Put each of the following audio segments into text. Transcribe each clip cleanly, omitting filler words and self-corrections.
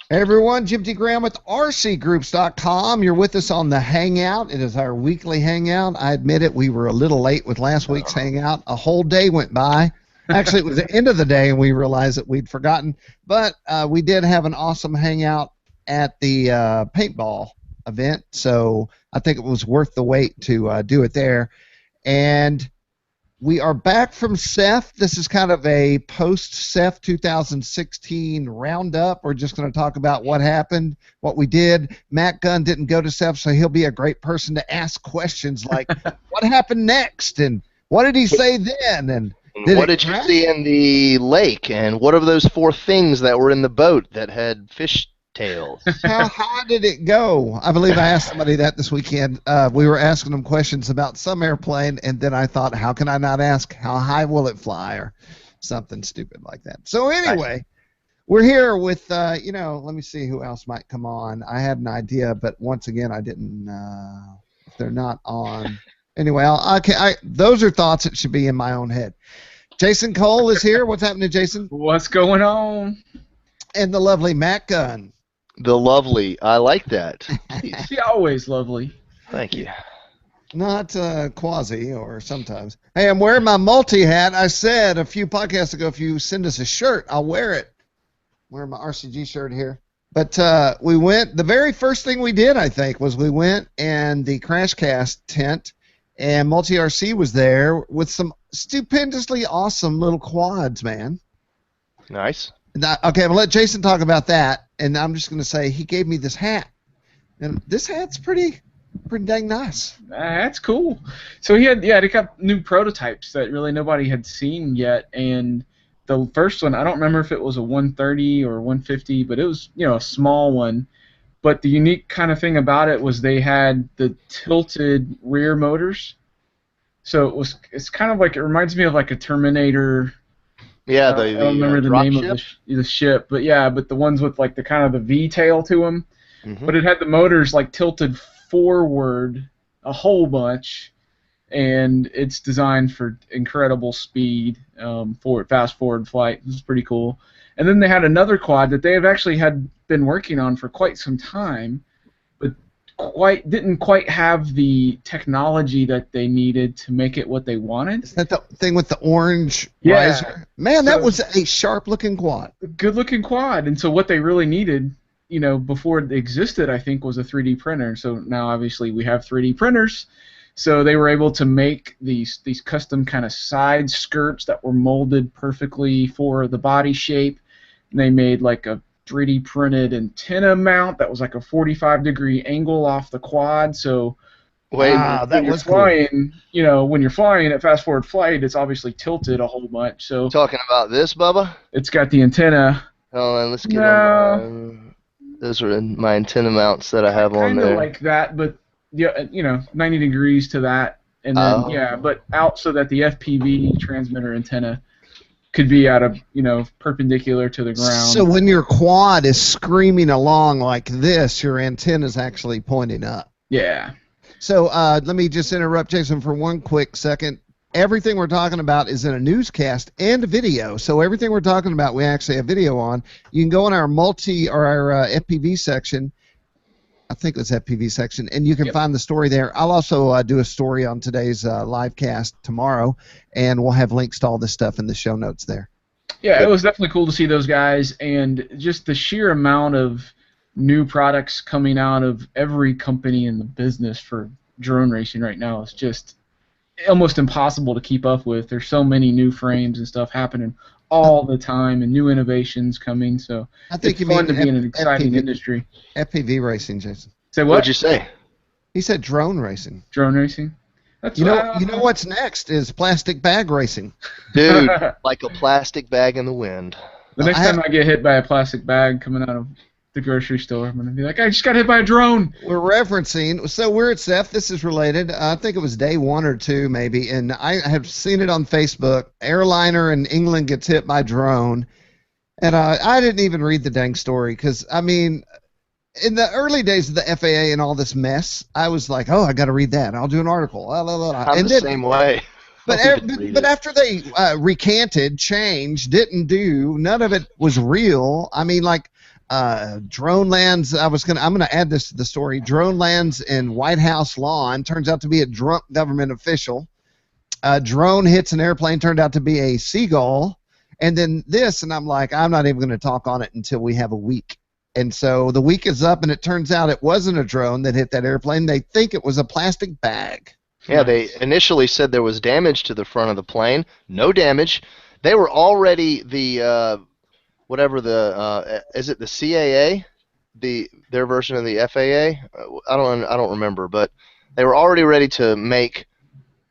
Hey everyone, Jim T. Graham with RCGroups.com. You're with us on the Hangout. It is our weekly Hangout. I admit it, we were a little late with last week's Hangout. A whole day went by. Actually, it was the end of the day, and we realized that we'd forgotten. But we did have an awesome Hangout at the paintball event, so I think it was worth the wait to do it there. And we are back from SEFF. This is kind of a post-SEFF 2016 roundup. We're just going to talk about what happened, what we did. Matt Gunn didn't go to SEFF, so he'll be a great person to ask questions like, what happened next, and what did he say then, and what did you see in the lake, and what are those 4 things that were in the boat that had fish tails? How high did it go? I believe I asked somebody that this weekend. We were asking them questions about some airplane, and then I thought, how can I not ask how high will it fly, or something stupid like that. So anyway, we're here with, let me see who else might come on. I had an idea, but once again, I didn't, if they're not on. Anyway, those are thoughts that should be in my own head. Jason Cole is here. What's happening, Jason? What's going on? And the lovely Matt Gunn. The lovely. I like that. She always lovely. Thank you. Not quasi or sometimes. Hey, I'm wearing my multi-hat. I said a few podcasts ago, if you send us a shirt, I'll wear it. I'm wearing my RCG shirt here. But we went, the very first thing we did, I think, was we went and the Crashcast tent, and Multi-RC was there with some stupendously awesome little quads, man. Nice. Okay, I'm going to let Jason talk about that, and I'm just going to say he gave me this hat. And this hat's pretty dang nice. That's cool. So they got new prototypes that really nobody had seen yet, and the first one, I don't remember if it was a 130 or 150, but it was, a small one. But the unique kind of thing about it was they had the tilted rear motors. So it's kind of like, it reminds me of like a Terminator. Yeah, I don't remember the name of the ship, but the ones with like the kind of the V tail to them. Mm-hmm. But it had the motors like tilted forward a whole bunch, and it's designed for incredible speed, fast forward flight. This is pretty cool. And then they had another quad that they have actually had been working on for quite some time, but didn't quite have the technology that they needed to make it what they wanted. Is that the thing with the orange riser? Man, that was a sharp-looking quad. Good-looking quad. And so what they really needed, before it existed, I think, was a 3D printer. So now, obviously, we have 3D printers. So they were able to make these custom kind of side skirts that were molded perfectly for the body shape. And they made like a 3D printed antenna mount that was like a 45-degree angle off the quad. So when you're flying at fast forward flight, it's obviously tilted a whole bunch. So talking about this, Bubba? It's got the antenna. Oh, let's get them. Those are my antenna mounts that I have on there. Kind of like that, but 90 degrees to that, and then but out so that the FPV transmitter antenna could be out of perpendicular to the ground. So when your quad is screaming along like this, your antenna's actually pointing up. Yeah. So let me just interrupt Jason for one quick second. Everything we're talking about is in a newscast and a video. So everything we're talking about, we actually have video on. You can go in our FPV section. I think it's FPV section, and you can find the story there. I'll also do a story on today's live cast tomorrow, and we'll have links to all this stuff in the show notes there. Yeah, it was definitely cool to see those guys, and just the sheer amount of new products coming out of every company in the business for drone racing right now is just almost impossible to keep up with. There's so many new frames and stuff happening all the time, and new innovations coming. So I think it's fun to be in an exciting industry. FPV racing, Jason. Say what? What'd you say? He said drone racing. Drone racing. That's you know what's next is plastic bag racing. Dude, like a plastic bag in the wind. The next time I get hit by a plastic bag coming out of the grocery store, I'm going to be like, I just got hit by a drone. We're referencing, so we're at SEFF. This is related. I think it was day 1 or 2 maybe, and I have seen it on Facebook. Airliner in England gets hit by drone, and I didn't even read the dang story because, I mean, in the early days of the FAA and all this mess, I was like, oh, I got to read that. I'll do an article. I'm the same way. But after they recanted, changed, didn't do, none of it was real. I mean, like, Drone lands. I'm gonna add this to the story. Drone lands in White House lawn. Turns out to be a drunk government official. Drone hits an airplane. Turned out to be a seagull. And then this, and I'm like, I'm not even going to talk on it until we have a week. And so the week is up, and it turns out it wasn't a drone that hit that airplane. They think it was a plastic bag. Yeah, they initially said there was damage to the front of the plane. No damage. They were already the whatever the is it the CAA, their version of the FAA? I don't remember, but they were already ready to make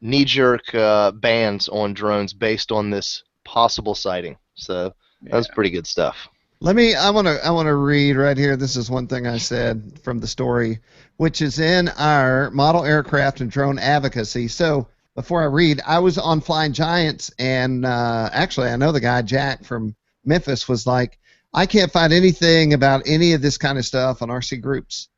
knee-jerk bans on drones based on this possible sighting. So that was pretty good stuff. I want to read right here. This is one thing I said from the story, which is in our model aircraft and drone advocacy. So before I read, I was on Flying Giants, and actually I know the guy, Jack from Memphis, was like, I can't find anything about any of this kind of stuff on RCGroups.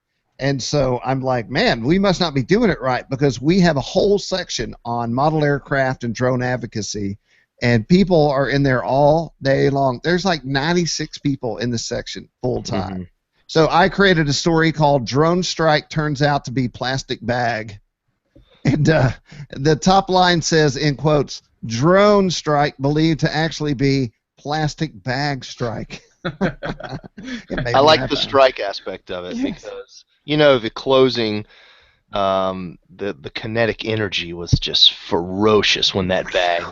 And so I'm like, man, we must not be doing it right, because we have a whole section on model aircraft and drone advocacy, and people are in there all day long. There's like 96 people in the section full time. Mm-hmm. So I created a story called Drone Strike Turns Out to Be Plastic Bag. And the top line says, in quotes, drone strike believed to actually be plastic bag strike. I like the strike aspect of it, because, you know, the closing, the kinetic energy was just ferocious when that bag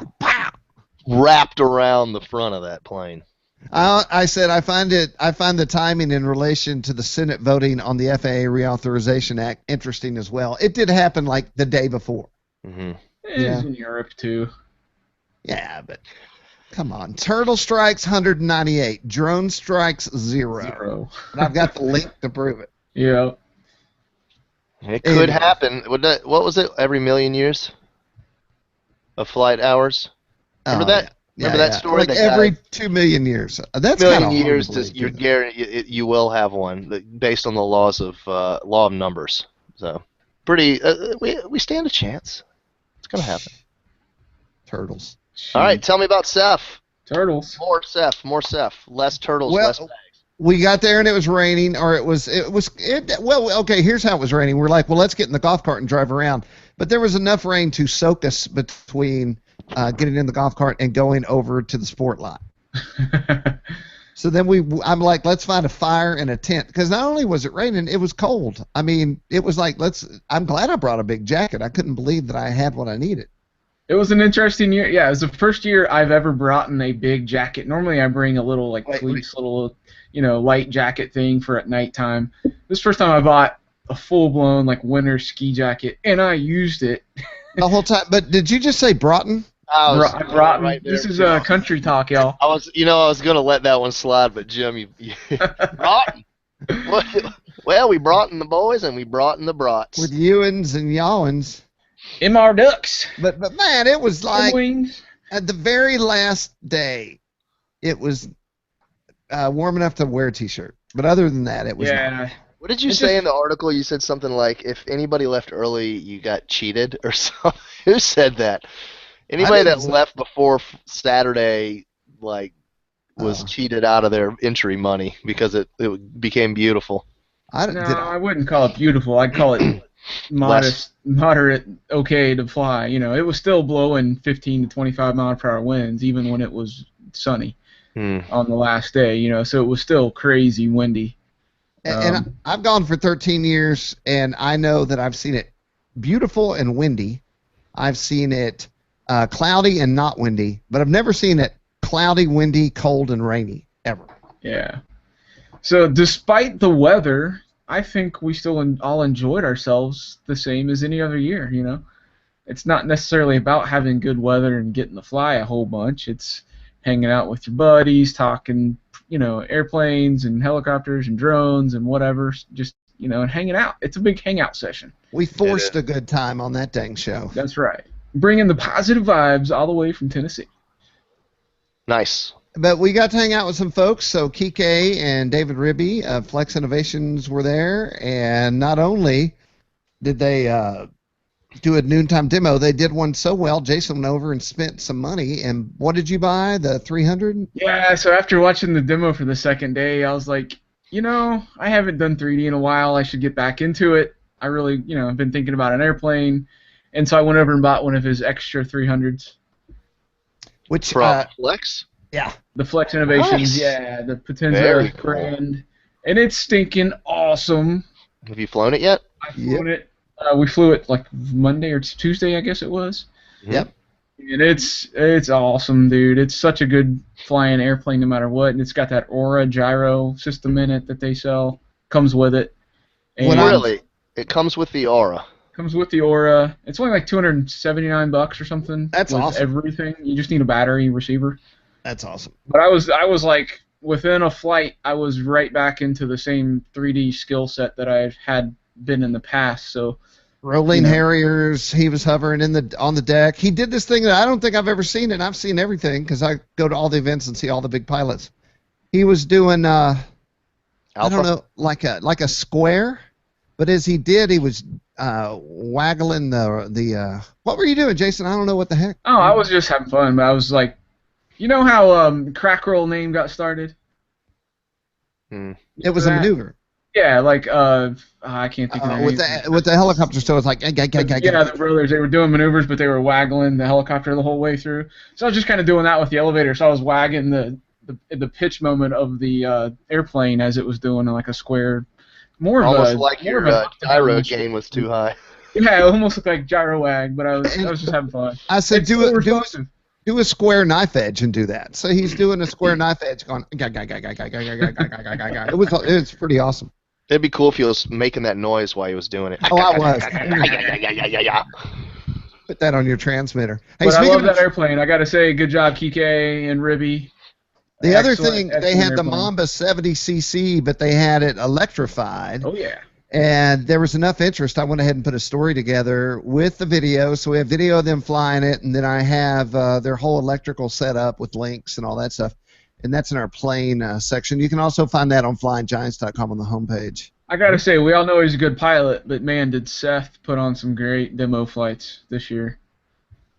wrapped around the front of that plane. I said I find the timing in relation to the Senate voting on the FAA Reauthorization Act interesting as well. It did happen like the day before. Mm-hmm. It's in Europe too. Yeah, but come on. Turtle strikes 198. Drone strikes 0. And I've got the link to prove it. Yeah. It could happen. What was it? Every million years of flight hours? Remember that? Remember that story? Like every 2 million years. That's million years. You're guaranteed you will have one based on the law of numbers. So pretty. We stand a chance. It's gonna happen. Turtles. All right, tell me about SEFF. Turtles. More SEFF. Less turtles, less bags. We got there and it was raining, or well, okay, here's how it was raining. We're like, well, let's get in the golf cart and drive around. But there was enough rain to soak us between getting in the golf cart and going over to the sport lot. So then I'm like, let's find a fire and a tent, because not only was it raining, it was cold. I mean, it was like, I'm glad I brought a big jacket. I couldn't believe that I had what I needed. It was an interesting year. Yeah, it was the first year I've ever brought in a big jacket. Normally I bring a little fleece, little, light jacket thing for at nighttime. This first time I bought a full-blown winter ski jacket, and I used it the whole time. But did you just say Broughton? Broughton. Right there, this is country talk, y'all. I was gonna let that one slide, but Jim, you Broughton. Well, we brought in the boys and we brought in the brats. With Ewans and Yawans. MR Ducks. But man, it was like at the very last day, it was warm enough to wear a t-shirt. But other than that, it was not. What did you say in the article? You said something like, if anybody left early, you got cheated or something. Who said that? Anybody that left before Saturday, was cheated out of their entry money because it became beautiful. I wouldn't call it beautiful. I'd call it moderate, okay to fly. It was still blowing 15 to 25 mile per hour winds, even when it was sunny on the last day. So it was still crazy windy. And I've gone for 13 years, and I know that I've seen it beautiful and windy. I've seen it cloudy and not windy, but I've never seen it cloudy, windy, cold, and rainy, ever. Yeah. So despite the weather, I think we still all enjoyed ourselves the same as any other year, It's not necessarily about having good weather and getting to fly a whole bunch. It's hanging out with your buddies, talking, airplanes and helicopters and drones and whatever, just, and hanging out. It's a big hangout session. We forced a good time on that dang show. That's right. Bringing the positive vibes all the way from Tennessee. Nice. But we got to hang out with some folks. So Kike and David Ribby of Flex Innovations were there, and not only did they do a noontime demo, they did one so well, Jason went over and spent some money. And what did you buy? The 300? Yeah, so after watching the demo for the second day, I was like, I haven't done 3D in a while. I should get back into it. I really, I've been thinking about an airplane, and so I went over and bought one of his extra 300s. Which From Flex? Yeah. The Flex Innovations, Nice. yeah, the Potenza Very cool. brand, and it's stinking awesome. Have you flown it yet? I've flown it. We flew it like Monday or Tuesday, I guess it was. Yep. And it's awesome, dude. It's such a good flying airplane no matter what, and it's got that Aura gyro system in it that they sell. Comes with it. And Really? It comes with the Aura. Comes with the Aura. It's only like $279 or something. That's with awesome. Everything. You just need a battery receiver. That's awesome. But I was like, within a flight, I was right back into the same 3D skill set that I had been in the past. So. Rolling Harriers, he was hovering on the deck. He did this thing that I don't think I've ever seen, and I've seen everything because I go to all the events and see all the big pilots. He was doing I don't know, like a square, but as he did, he was waggling the what were you doing, Jason? I don't know what the heck. Oh, I was just having fun, but I was like, you know how Crack Roll name got started? It was a maneuver. Yeah, like I can't think of the name. With the helicopter, so it's like yeah, the brothers, they were doing maneuvers, but they were waggling the helicopter the whole way through. So I was just kind of doing that with the elevator. So I was wagging the pitch moment of the airplane as it was doing like a square. Almost like your gyro gain was too high. Yeah, it almost looked like gyro wag, but I was just having fun. I said, do a square knife edge and do that. So he's doing a square knife edge, going. It was pretty awesome. It'd be cool if he was making that noise while he was doing it. Oh, I was. Put that on your transmitter. Hey, but I love that airplane. I got to say, good job, Kike and Ribby. The other thing, they had the Mamba 70cc, but they had it electrified. Oh, yeah. And there was enough interest, I went ahead and put a story together with the video. So we have video of them flying it, and then I have their whole electrical setup with links and all that stuff. And that's in our plane section. You can also find that on flyinggiants.com on the homepage. I got to say, we all know he's a good pilot, but man, did Seth put on some great demo flights this year.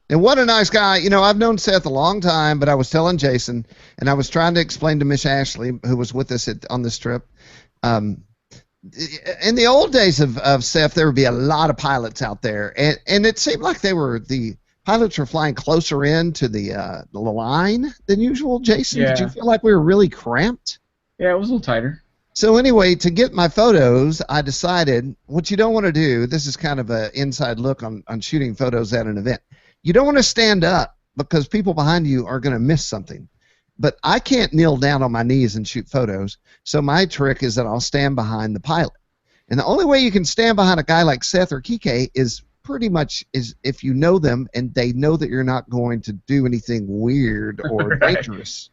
And what a nice guy. I've known Seth a long time, but I was telling Jason, and I was trying to explain to Miss Ashley, who was with us on this trip, in the old days of SEFF, there would be a lot of pilots out there, and it seemed like the pilots were flying closer in to the line than usual. Jason, Yeah. Did you feel like we were really cramped? Yeah, it was a little tighter. So anyway, to get my photos, I decided what you don't want to do, this is kind of an inside look on shooting photos at an event. You don't want to stand up because people behind you are going to miss something. But I can't kneel down on my knees and shoot photos, so my trick is that I'll stand behind the pilot. And the only way you can stand behind a guy like Seth or Kike is pretty much if you know them and they know that you're not going to do anything weird or Right. dangerous,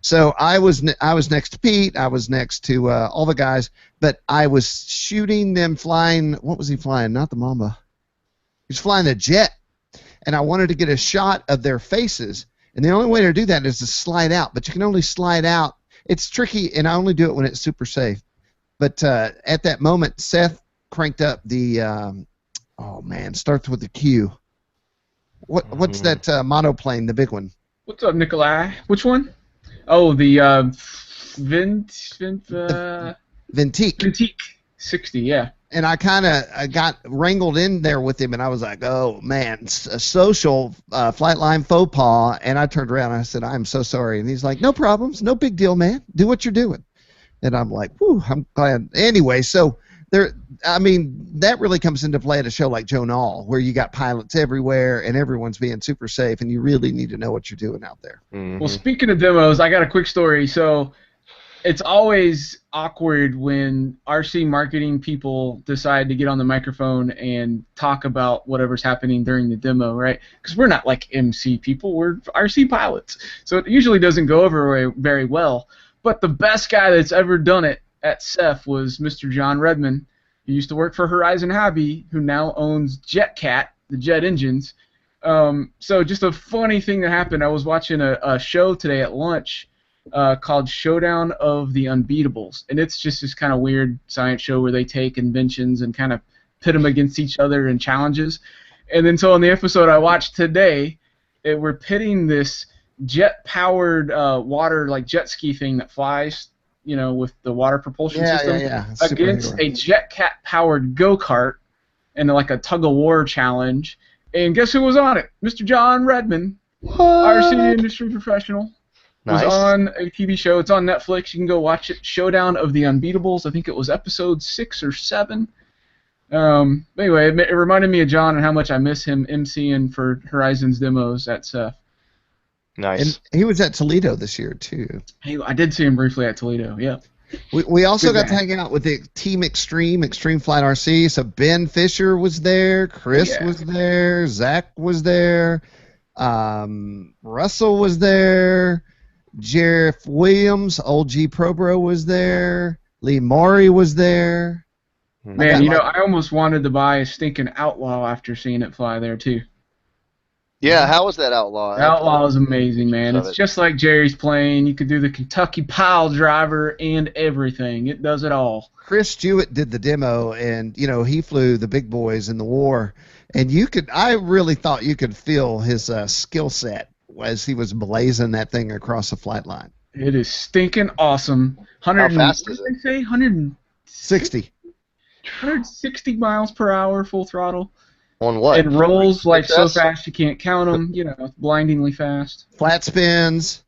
So I was next to Pete, I was next to all the guys, but I was shooting them flying. What was he flying? Not the Mamba. He was flying a jet, and I wanted to get a shot of their faces. And the only way to do that is to slide out, but you can only slide out. It's tricky, and I only do it when it's super safe. But at that moment, Seth cranked up the starts with the Q. What's that monoplane, the big one? What's up, Nikolai? Which one? Oh, the Ventique. 60, yeah. And I kind of got wrangled in there with him, and I was like, oh, man, it's a social flight line faux pas. And I turned around and I said, I'm so sorry. And he's like, no problems, no big deal, man. Do what you're doing. And I'm like, whew, I'm glad. Anyway, so that really comes into play at a show like Joe Nall, where you got pilots everywhere and everyone's being super safe, and you really need to know what you're doing out there. Mm-hmm. Well, speaking of demos, I got a quick story. So it's always awkward when RC marketing people decide to get on the microphone and talk about whatever's happening during the demo, right? Because we're not like MC people, we're RC pilots. So it usually doesn't go over very well. But the best guy that's ever done it at SEFF was Mr. John Redman. He used to work for Horizon Hobby, who now owns JetCat, the jet engines. So just a funny thing that happened. I was watching a show today at lunch called Showdown of the Unbeatables, and it's just this kind of weird science show where they take inventions and kind of pit them against each other in challenges. And then so on the episode I watched today, we're pitting this jet-powered water like jet ski thing that flies with the water propulsion system, against Superhero. a jetcat-powered go-kart in like a tug-of-war challenge. And guess who was on it? Mr. John Redmond, RC industry professional. Was Nice. on a TV show. It's on Netflix. You can go watch it. Showdown of the Unbeatables. I think it was episode 6 or 7. Anyway, it reminded me of John and how much I miss him emceeing for Horizon's demos at SEFF. Nice. And he was at Toledo this year too. Hey, I did see him briefly at Toledo. Yeah. We also Good got to hang out with the Team Extreme Flight RC. So Ben Fisher was there, Chris was there, Zach was there, Russell was there, Jeff Williams, old G Probro was there, Lee Maury was there. Man, I almost wanted to buy a stinking Outlaw after seeing it fly there too. Yeah, how was that Outlaw? Outlaw is amazing, man. It's just like Jerry's plane. You could do the Kentucky pile driver and everything. It does it all. Chris Jewett did the demo, and he flew the big boys in the war, and I really thought you could feel his skill set as he was blazing that thing across the flight line. It is stinking awesome. How fast is it? What did they say? 160 miles per hour, full throttle. On what? It rolls like so fast you can't count them. Blindingly fast. Flat spins.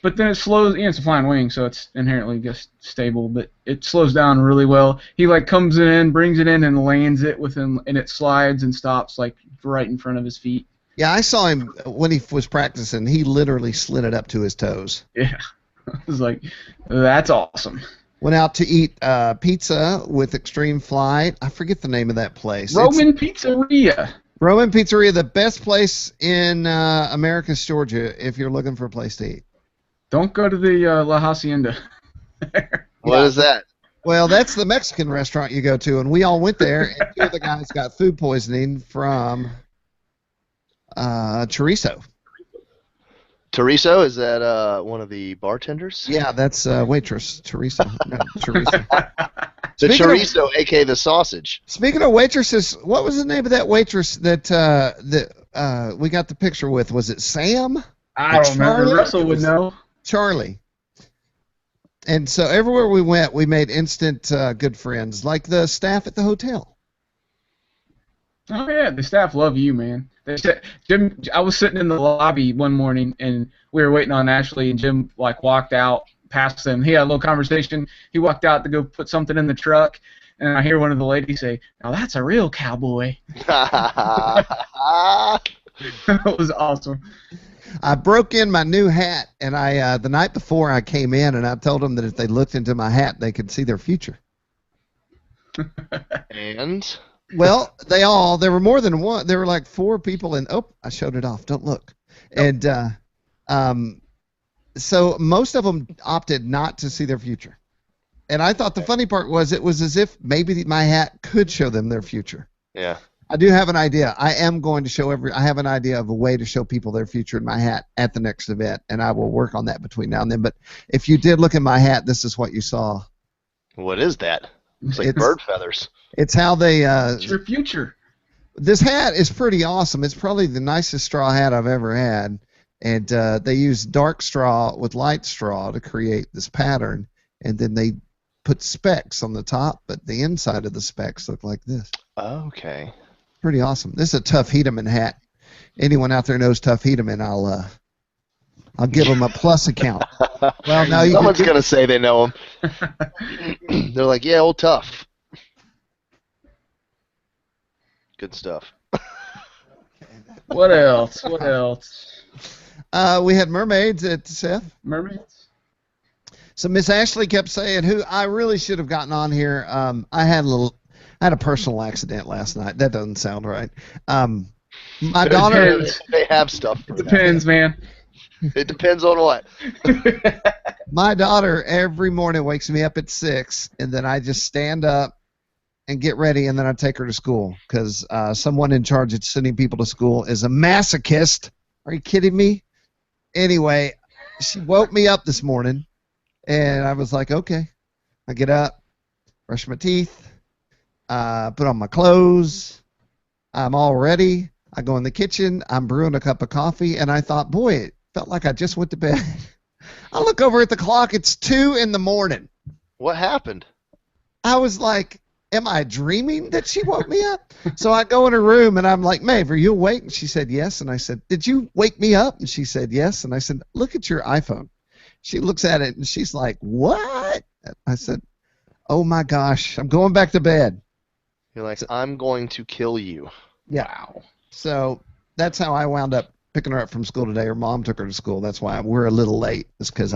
But then it slows. It's a flying wing, so it's inherently just stable. But it slows down really well. He comes in, brings it in, and lands it within, and it slides and stops right in front of his feet. Yeah, I saw him when he was practicing. He literally slid it up to his toes. Yeah, I was like, that's awesome. Went out to eat pizza with Extreme Flight. I forget the name of that place. Roman Pizzeria. Roman Pizzeria, the best place in Americus, Georgia, if you're looking for a place to eat. Don't go to the La Hacienda. What is that? Well, that's the Mexican restaurant you go to, and we all went there, and two of the guys got food poisoning from chorizo. Chorizo, is that one of the bartenders? Yeah, that's waitress, chorizo. No, chorizo. The chorizo, a.k.a. the sausage. Speaking of waitresses, what was the name of that waitress that we got the picture with? Was it Sam? I don't remember. Russell would know. Charlie. And so everywhere we went, we made instant good friends, like the staff at the hotel. Oh yeah, the staff love you, man. Jim, I was sitting in the lobby one morning, and we were waiting on Ashley, and Jim walked out past them. He had a little conversation. He walked out to go put something in the truck, and I hear one of the ladies say, "Now that's a real cowboy." That was awesome. I broke in my new hat, and I the night before I came in, and I told them that if they looked into my hat, they could see their future. And? Well, there were more than one. There were like 4 people, and I showed it off. Don't look. And so most of them opted not to see their future. And I thought the funny part was it was as if maybe my hat could show them their future. Yeah. I do have an idea. I am going to show I have an idea of a way to show people their future in my hat at the next event, and I will work on that between now and then. But if you did look at my hat, this is what you saw. What is that? It's like bird feathers. It's how they... it's your future. This hat is pretty awesome. It's probably the nicest straw hat I've ever had. And they use dark straw with light straw to create this pattern. And then they put specks on the top, but the inside of the specks look like this. Okay. Pretty awesome. This is a Tough Hedeman hat. Anyone out there knows Tough Hedeman, I'll give them a plus account. Well, now someone's gonna say they know him. They're like, yeah, old Tough. Good stuff. What else? What else? We had mermaids at SEFF. Mermaids. So Miss Ashley kept saying, "Who I really should have gotten on here." I had a personal accident last night. That doesn't sound right. My daughter. They have stuff. It depends, man. It depends on what. My daughter every morning wakes me up at 6, and then I just stand up and get ready, and then I take her to school because someone in charge of sending people to school is a masochist. Are you kidding me? Anyway, she woke me up this morning, and I was like, okay. I get up, brush my teeth, put on my clothes. I'm all ready. I go in the kitchen. I'm brewing a cup of coffee, and I thought, boy, it felt like I just went to bed. I look over at the clock. It's 2 in the morning. What happened? I was like, am I dreaming that she woke me up? So I go in her room and I'm like, Maeve, are you awake? And she said, yes. And I said, did you wake me up? And she said, yes. And I said, look at your iPhone. She looks at it and she's like, what? I said, oh my gosh, I'm going back to bed. You're like, I'm going to kill you. Yeah. Wow. So that's how I wound up picking her up from school today. Her mom took her to school. That's why we're a little late. It's because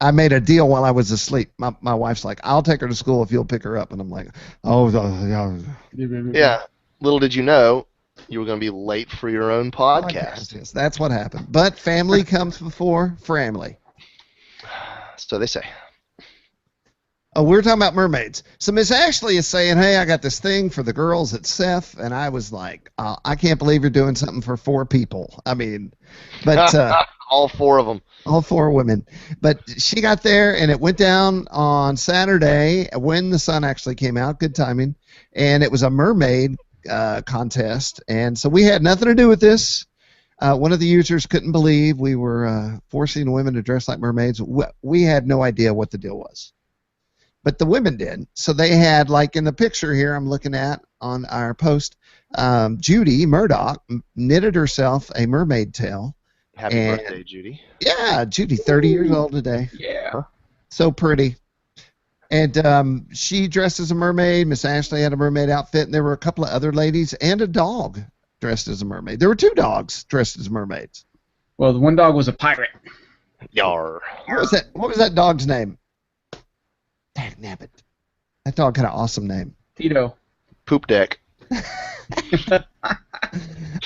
I made a deal while I was asleep. My wife's like, I'll take her to school if you'll pick her up. And I'm like, oh, yeah. Yeah. Little did you know, you were going to be late for your own podcast. Yes, that's what happened. But family comes before family. So they say. Oh, we're talking about mermaids. So Miss Ashley is saying, hey, I got this thing for the girls at SEFF. And I was like, I can't believe you're doing something for 4 people. I mean, but all 4 of them. All 4 women. But she got there, and it went down on Saturday when the sun actually came out. Good timing. And it was a mermaid contest. And so we had nothing to do with this. One of the users couldn't believe we were forcing women to dress like mermaids. We had no idea what the deal was. But the women did. So they had, like in the picture here I'm looking at on our post, Judy Murdoch knitted herself a mermaid tail. Happy birthday, Judy. Yeah, Judy, 30 years old today. Yeah. So pretty. And she dressed as a mermaid. Miss Ashley had a mermaid outfit, and there were a couple of other ladies and a dog dressed as a mermaid. There were 2 dogs dressed as mermaids. Well, the one dog was a pirate. Yar. What was that dog's name? Dagnabbit. That dog had an awesome name. Tito. Poop deck.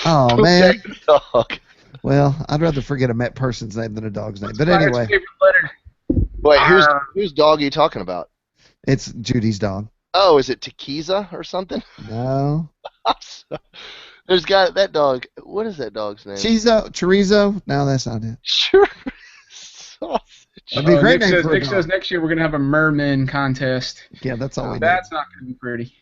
Oh, Poop man. deck dog. Well, I'd rather forget a met person's name than a dog's name. But anyway. Wait, whose dog are you talking about? It's Judy's dog. Oh, is it Tequiza or something? No. There's got that dog. What is that dog's name? Chorizo? No, that's not it. Sure. Sausage. That'd be a great name for a Nick dog. says next year we're going to have a merman contest. Yeah, that's all we need. That's not going to be pretty.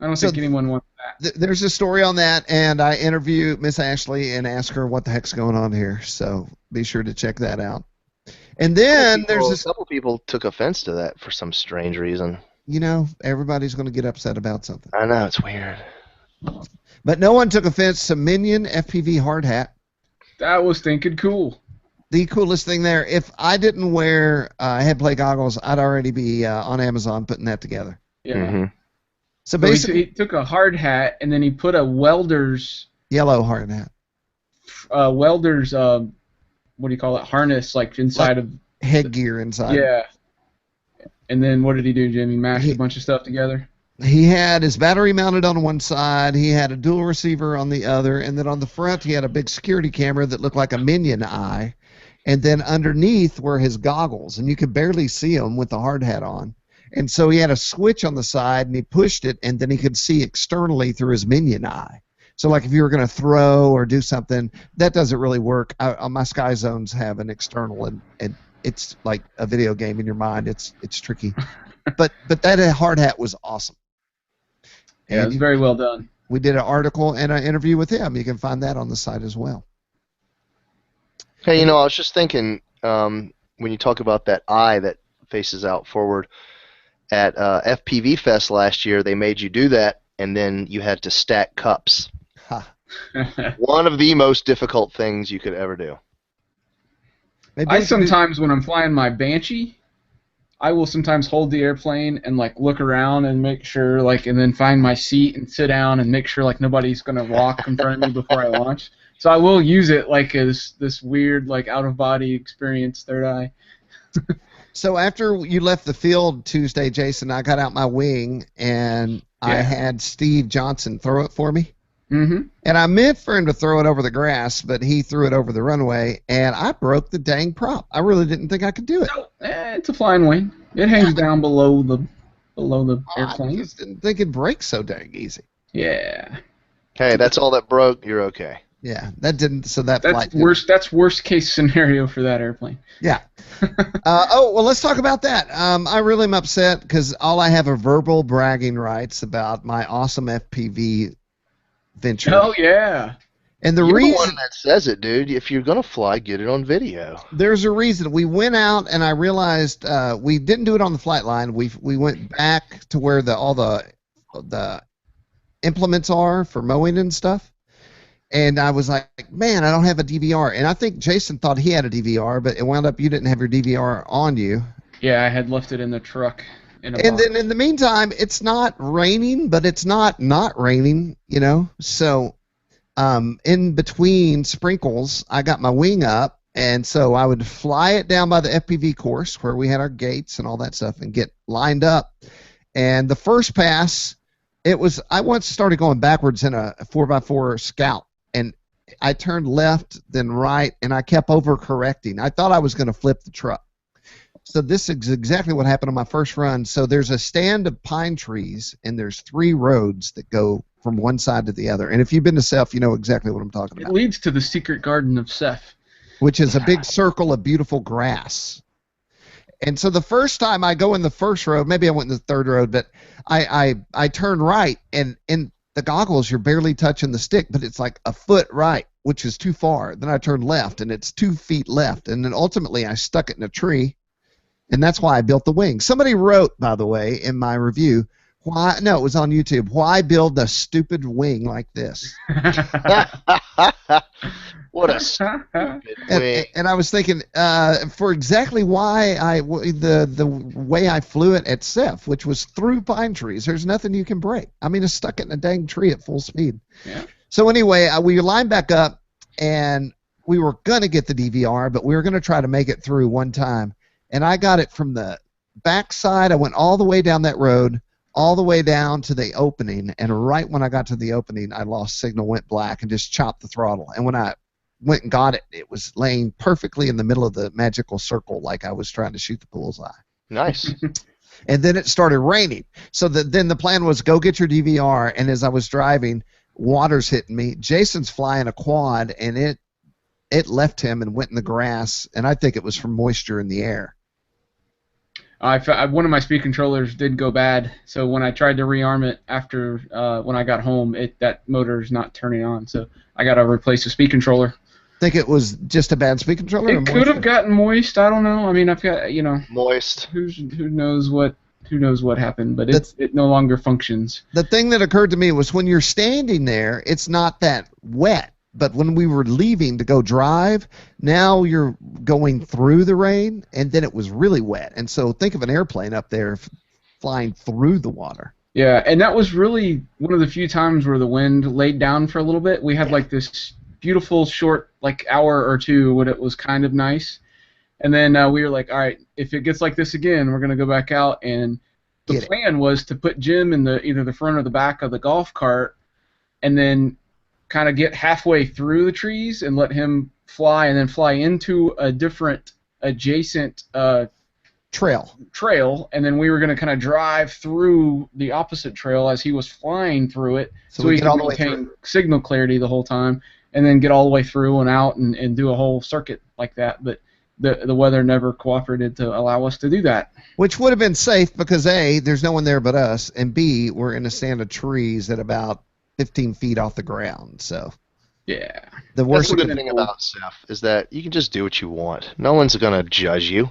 I don't think anyone wants that. There's a story on that, and I interview Miss Ashley and ask her what the heck's going on here. So be sure to check that out. And then there's a couple people took offense to that for some strange reason. You know, everybody's going to get upset about something. I know, it's weird. But no one took offense to Minion FPV hard hat. That was thinking cool. The coolest thing there. If I didn't wear head plate goggles, I'd already be on Amazon putting that together. Yeah. Mm-hmm. So basically, he took a hard hat and then he put a welder's yellow hard hat. Welder's what do you call it? Harness like inside of headgear inside. Yeah. And then what did he do, Jimmy? Mashed a bunch of stuff together. He had his battery mounted on one side, he had a dual receiver on the other, and then on the front he had a big security camera that looked like a Minion eye. And then underneath were his goggles, and you could barely see them with the hard hat on. And so he had a switch on the side, and he pushed it, and then he could see externally through his Minion eye. So like if you were going to throw or do something, that doesn't really work. My Sky Zones have an external, and it's like a video game in your mind. It's tricky. But that hard hat was awesome. Yeah, it was very well done. We did an article and an interview with him. You can find that on the site as well. Hey, I was just thinking, when you talk about that eye that faces out forward, at FPV Fest last year, they made you do that, and then you had to stack cups. One of the most difficult things you could ever do. I sometimes, when I'm flying my Banshee, I will sometimes hold the airplane and like look around and make sure, like, and then find my seat and sit down and make sure like nobody's gonna walk in front of me before I launch. So I will use it like as this weird like out of body experience, third eye. So after you left the field Tuesday, Jason, I got out my wing and I had Steve Johnson throw it for me. Mm-hmm. And I meant for him to throw it over the grass, but he threw it over the runway, and I broke the dang prop. I really didn't think I could do it. No, it's a flying wing. It hangs down below the airplane. I just didn't think it'd break so dang easy. Yeah. Hey, that's all that broke. You're okay. Yeah, that didn't. So that that's flight worst. That's worst case scenario for that airplane. Yeah. Oh well, let's talk about that. I really am upset because all I have are verbal bragging rights about my awesome FPV venture. Oh yeah. And the You're the reason one that says it, dude. If you're gonna fly, get it on video. there's a reason. We went out and I realized we didn't do it on the flight line. We went back to where all the implements are for mowing and stuff. And I was like, man, I don't have a DVR. And I think Jason thought he had a DVR, but it wound up you didn't have your DVR on you. Yeah, I had left it in the truck. And then in the meantime, it's not raining, but it's not raining, you know. So in between sprinkles, I got my wing up, and so I would fly it down by the FPV course where we had our gates and all that stuff and get lined up. And the first pass, I once started going backwards in a 4x4 Scout, and I turned left, then right, and I kept overcorrecting. I thought I was going to flip the truck. So this is exactly what happened on my first run. So there's a stand of pine trees, and there's 3 roads that go from one side to the other. And if you've been to SEFF, you know exactly what I'm talking about. It leads to the secret garden of SEFF. Which is a big circle of beautiful grass. And so the first time I go in the first road, maybe I went in the third road, but I turn right, and in the goggles you're barely touching the stick, but it's like a foot right, which is too far. Then I turn left, and it's 2 feet left. And then ultimately I stuck it in a tree. And that's why I built the wing. Somebody wrote, by the way, in my review, it was on YouTube, why build a stupid wing like this? What a stupid wing. And I was thinking, for exactly why the way I flew it at SEFF, which was through pine trees, there's nothing you can break. I mean, I stuck it in a dang tree at full speed. Yeah. So anyway, we lined back up, and we were going to get the DVR, but we were going to try to make it through one time. And I got it from the backside. I went all the way down that road, all the way down to the opening, and right when I got to the opening, I lost signal, went black, and just chopped the throttle. And when I went and got it, it was laying perfectly in the middle of the magical circle like I was trying to shoot the bullseye. Nice. And then it started raining. So then the plan was go get your DVR, and as I was driving, water's hitting me. Jason's flying a quad, and it left him and went in the grass, and I think it was from moisture in the air. One of my speed controllers did go bad, so when I tried to rearm it after when I got home, that motor's not turning on, so I got to replace the speed controller. Think it was just a bad speed controller? It could have gotten moist. I don't know. I mean, I've got moist. Who knows what happened, but it no longer functions. The thing that occurred to me was when you're standing there, it's not that wet. But when we were leaving to go drive, now you're going through the rain, and then it was really wet. And so think of an airplane up there flying through the water. Yeah, and that was really one of the few times where the wind laid down for a little bit. We had like this beautiful short hour or two when it was kind of nice. And then we were like, all right, if it gets like this again, we're going to go back out. And the plan was to put Jim in either the front or the back of the golf cart, and then kind of get halfway through the trees and let him fly, and then fly into a different adjacent trail, and then we were going to kind of drive through the opposite trail as he was flying through it, so we could maintain signal clarity the whole time, and then get all the way through and out and do a whole circuit like that. But the weather never cooperated to allow us to do that. Which would have been safe because A, there's no one there but us, and B, we're in a stand of trees at about 15 feet off the ground. So yeah, the worst thing about SEFF is that you can just do what you want. No one's gonna judge you.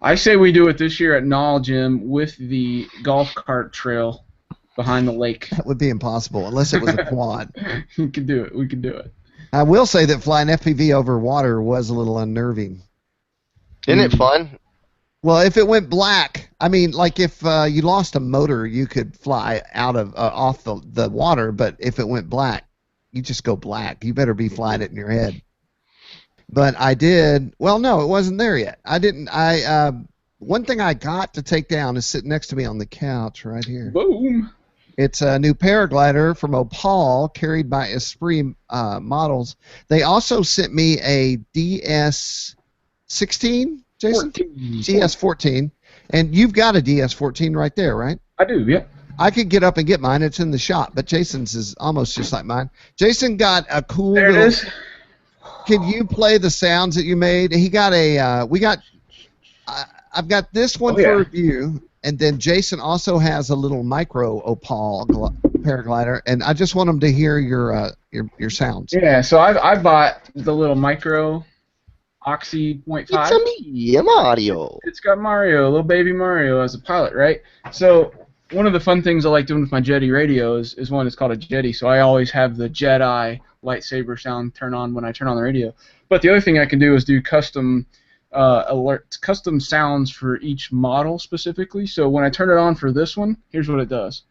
I say we do it this year at Knoll, Jim, with the golf cart trail behind the lake. That would be impossible unless it was a quad. We can do it. We can do it. I will say that flying FPV over water was a little unnerving. Isn't it fun? Well, if it went black, I mean, like if you lost a motor, you could fly out of off the water. But if it went black, you just go black. You better be flying it in your head. But I did. Well, no, it wasn't there yet. I didn't. One thing I got to take down is sitting next to me on the couch right here. Boom. It's a new paraglider from Opal, carried by Esprit Models. They also sent me a DS16. Jason? DS14. And you've got a DS14 right there, right? I do, yeah. I could get up and get mine. It's in the shop, but Jason's is almost just like mine. Jason got a cool There it is. Can you play the sounds that you made? He got I've got this one for review, and then Jason also has a little micro Opal paraglider, and I just want them to hear your sounds. Yeah, so I bought the little micro Oxy 0.5. It's a me, Mario. It's got Mario, little baby Mario as a pilot, right? So one of the fun things I like doing with my Jedi radio is one that's called a Jedi, so I always have the Jedi lightsaber sound turn on when I turn on the radio. But the other thing I can do is do custom alerts, custom sounds for each model specifically. So when I turn it on for this one, here's what it does.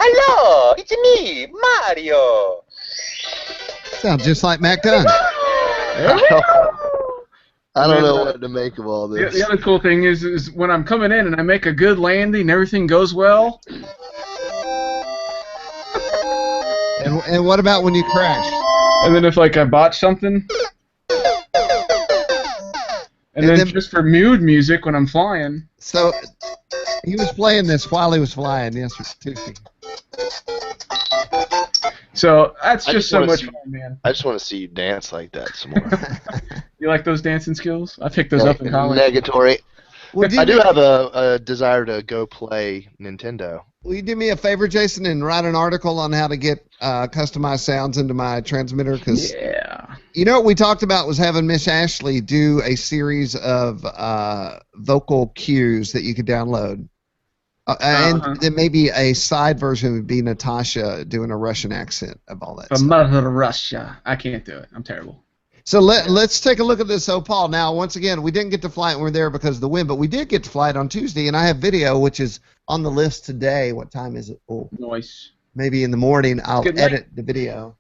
Hello, it's me, Mario. Sounds just like Mac Dunn. I don't know what to make of all this. The other cool thing is when I'm coming in and I make a good landing and everything goes well. And what about when you crash? And then if like I botch something. And then just for mood music when I'm flying. So he was playing this while he was flying. Yes, Tuesday. So that's just so much fun, man. I just want to see you dance like that some more. You like those dancing skills? I picked those up in college. Negatory. Well, I do have a desire to go play Nintendo. Will you do me a favor, Jason, and write an article on how to get customized sounds into my transmitter? Cause yeah. You know what we talked about was having Miss Ashley do a series of vocal cues that you could download. And then maybe a side version would be Natasha doing a Russian accent of all that From stuff. Mother Russia. I can't do it. I'm terrible. So let's take a look at this Opal. Now, once again, we didn't get to fly it when we were there because of the wind, but we did get to fly it on Tuesday, and I have video, which is on the list today. What time is it? Oh, Nice. maybe in the morning I'll edit the video.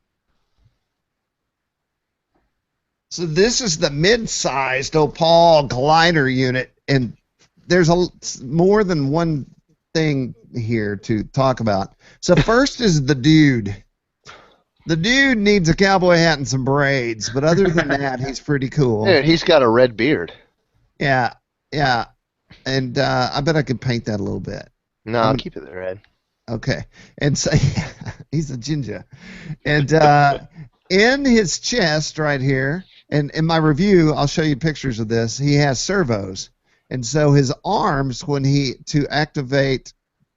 So this is the mid-sized Opal glider unit, and there's more than one thing here to talk about. So first is the dude. The dude needs a cowboy hat and some braids, but other than that, he's pretty cool. Yeah, he's got a red beard. Yeah, and I bet I could paint that a little bit. No, I'll keep it red. Okay, and so he's a ginger, and in his chest right here, and in my review, I'll show you pictures of this. He has servos, and so his arms, when to activate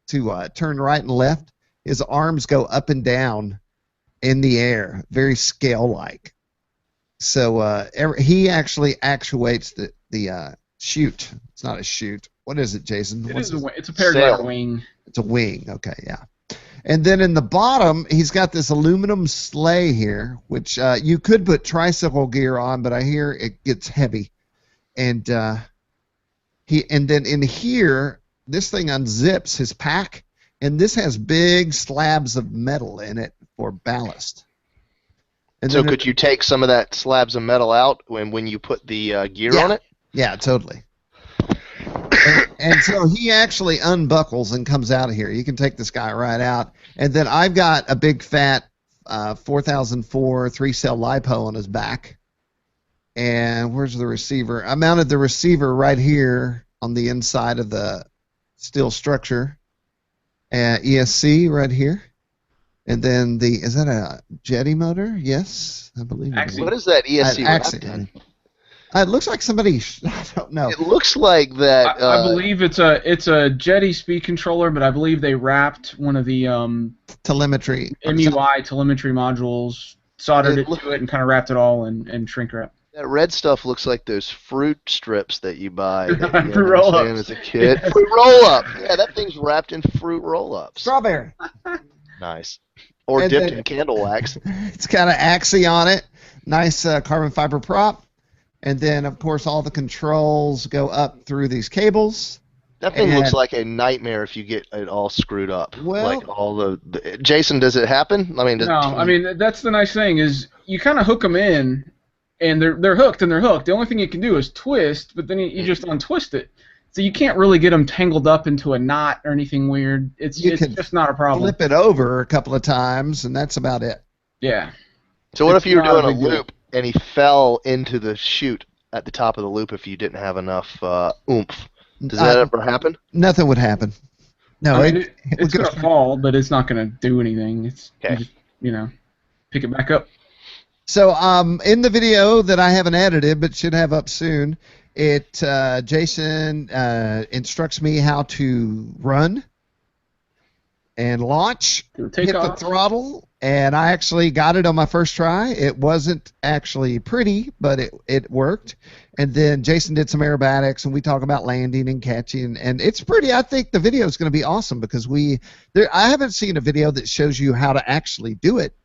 to turn right and left, his arms go up and down in the air, very scale-like. So he actually actuates the chute. It's not a chute. What is it, Jason? It's a paraglider wing. It's a wing. Okay, yeah. And then in the bottom, he's got this aluminum sleigh here, which you could put tricycle gear on, but I hear it gets heavy. And then in here, this thing unzips his pack, and this has big slabs of metal in it for ballast. And so could you take some of that slabs of metal out when you put the gear on it? Yeah, totally. And so he actually unbuckles and comes out of here. You can take this guy right out. And then I've got a big fat 4004 3-cell LiPo on his back. And where's the receiver? I mounted the receiver right here on the inside of the steel structure. ESC right here. And then is that a Jetty motor? Yes, I believe it is. What is that ESC wrapped in? It looks like somebody, I don't know. It looks like that. I believe it's a Jetty speed controller, but I believe they wrapped one of the telemetry MUI telemetry modules, soldered it to it, and kind of wrapped it all in shrink wrap. That red stuff looks like those fruit strips that you buy Fruit roll-ups. as a kid. Fruit roll-up. Yeah, that thing's wrapped in fruit roll-ups. Strawberry. Nice. Or dipped in candle wax. It's got an Axie on it. Nice carbon fiber prop. And then, of course, all the controls go up through these cables. That thing looks like a nightmare if you get it all screwed up. Well, like all the Jason, does it happen? I mean, no. I mean, that's the nice thing is you kind of hook them in, and they're hooked and they're hooked. The only thing you can do is twist, but then you just untwist it. So you can't really get them tangled up into a knot or anything weird. It's just not a problem. Flip it over a couple of times, and that's about it. Yeah. So what if you were doing a loop and he fell into the chute at the top of the loop if you didn't have enough oomph? Does that ever happen? Nothing would happen. No, I mean, it's going to fall, but it's not going to do anything. It's just, pick it back up. So in the video that I haven't edited but should have up soon, Jason instructs me how to run and launch, Take hit the off. throttle, and I actually got it on my first try. It wasn't actually pretty, but it worked. And then Jason did some aerobatics, and we talk about landing and catching, and it's pretty. I think the video is going to be awesome because I haven't seen a video that shows you how to actually do it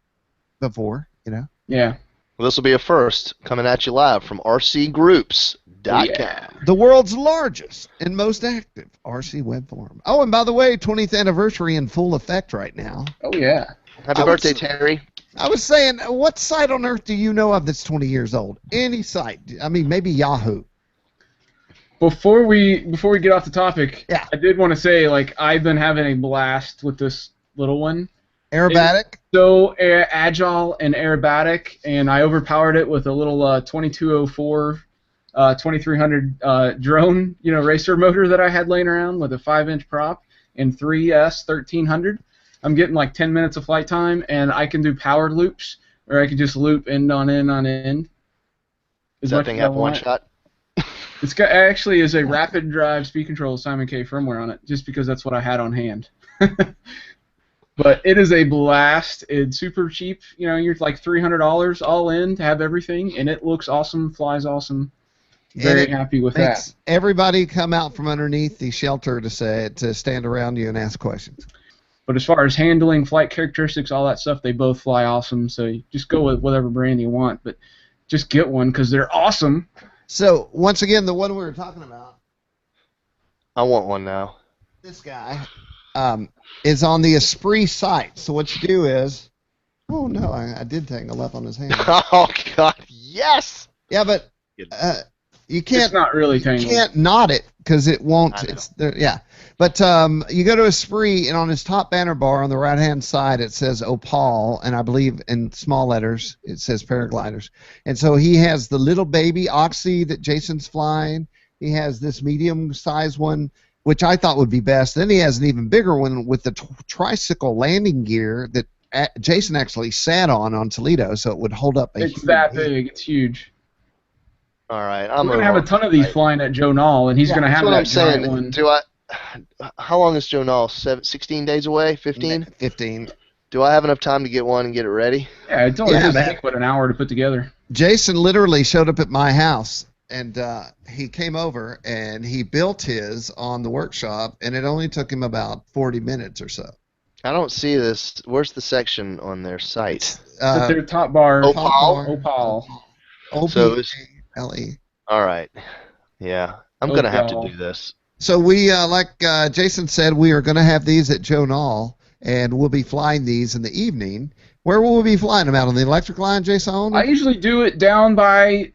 before, you know. Yeah. Well, this will be a first, coming at you live from RCGroups.com. Yeah. The world's largest and most active RC web forum. Oh, and by the way, 20th anniversary in full effect right now. Oh yeah. Happy birthday, Terry. I was saying, what site on earth do you know of that's 20 years old? Any site. I mean, maybe Yahoo. Before we get off the topic, Yeah. I did want to say, like, I've been having a blast with this little one. Aerobatic? It's so agile and aerobatic, and I overpowered it with a little 2204 2300 drone, racer motor that I had laying around with a 5-inch prop and 3S 1300. I'm getting like 10 minutes of flight time, and I can do powered loops, or I can just loop end on end on end. Does that thing have one shot? It's got actually is a rapid drive speed control Simon K firmware on it, just because that's what I had on hand. But it is a blast. It's super cheap. You're like $300 all in to have everything, and it looks awesome, flies awesome. Very happy with that. Everybody come out from underneath the shelter to stand around you and ask questions. But as far as handling, flight characteristics, all that stuff, they both fly awesome. So you just go with whatever brand you want, but just get one because they're awesome. So once again, the one we were talking about. I want one now. This guy is on the Esprit site. So what you do is, oh no, I did tangle up on his hand. Oh God, yes. Yeah, but you can't. It's not really tangled. You can't knot it because it won't. It's there. Yeah, but you go to Esprit, and on his top banner bar on the right-hand side it says Opal, and I believe in small letters it says paragliders. And so he has the little baby Oxy that Jason's flying. He has this medium-sized one, which I thought would be best. Then he has an even bigger one with the tricycle landing gear that Jason actually sat on Toledo, so it would hold up. It's that big. It's huge. All right, I'm gonna have a ton of these flying at Joe Knoll, and he's gonna have that giant one. How long is Joe Knoll? 16 days away? 15? 15. Do I have enough time to get one and get it ready? Yeah, it only doesn't take but an hour to put together. Jason literally showed up at my house, and he came over and he built his on the workshop, and it only took him about 40 minutes or so. I don't see this. Where's the section on their site? At their top bar. Opal. L-E. All right. Yeah, I'm going to have to do this. So we, like Jason said, we are going to have these at Joe Knoll, and we'll be flying these in the evening. Where will we be flying them out? On the electric line, Jason? I usually do it down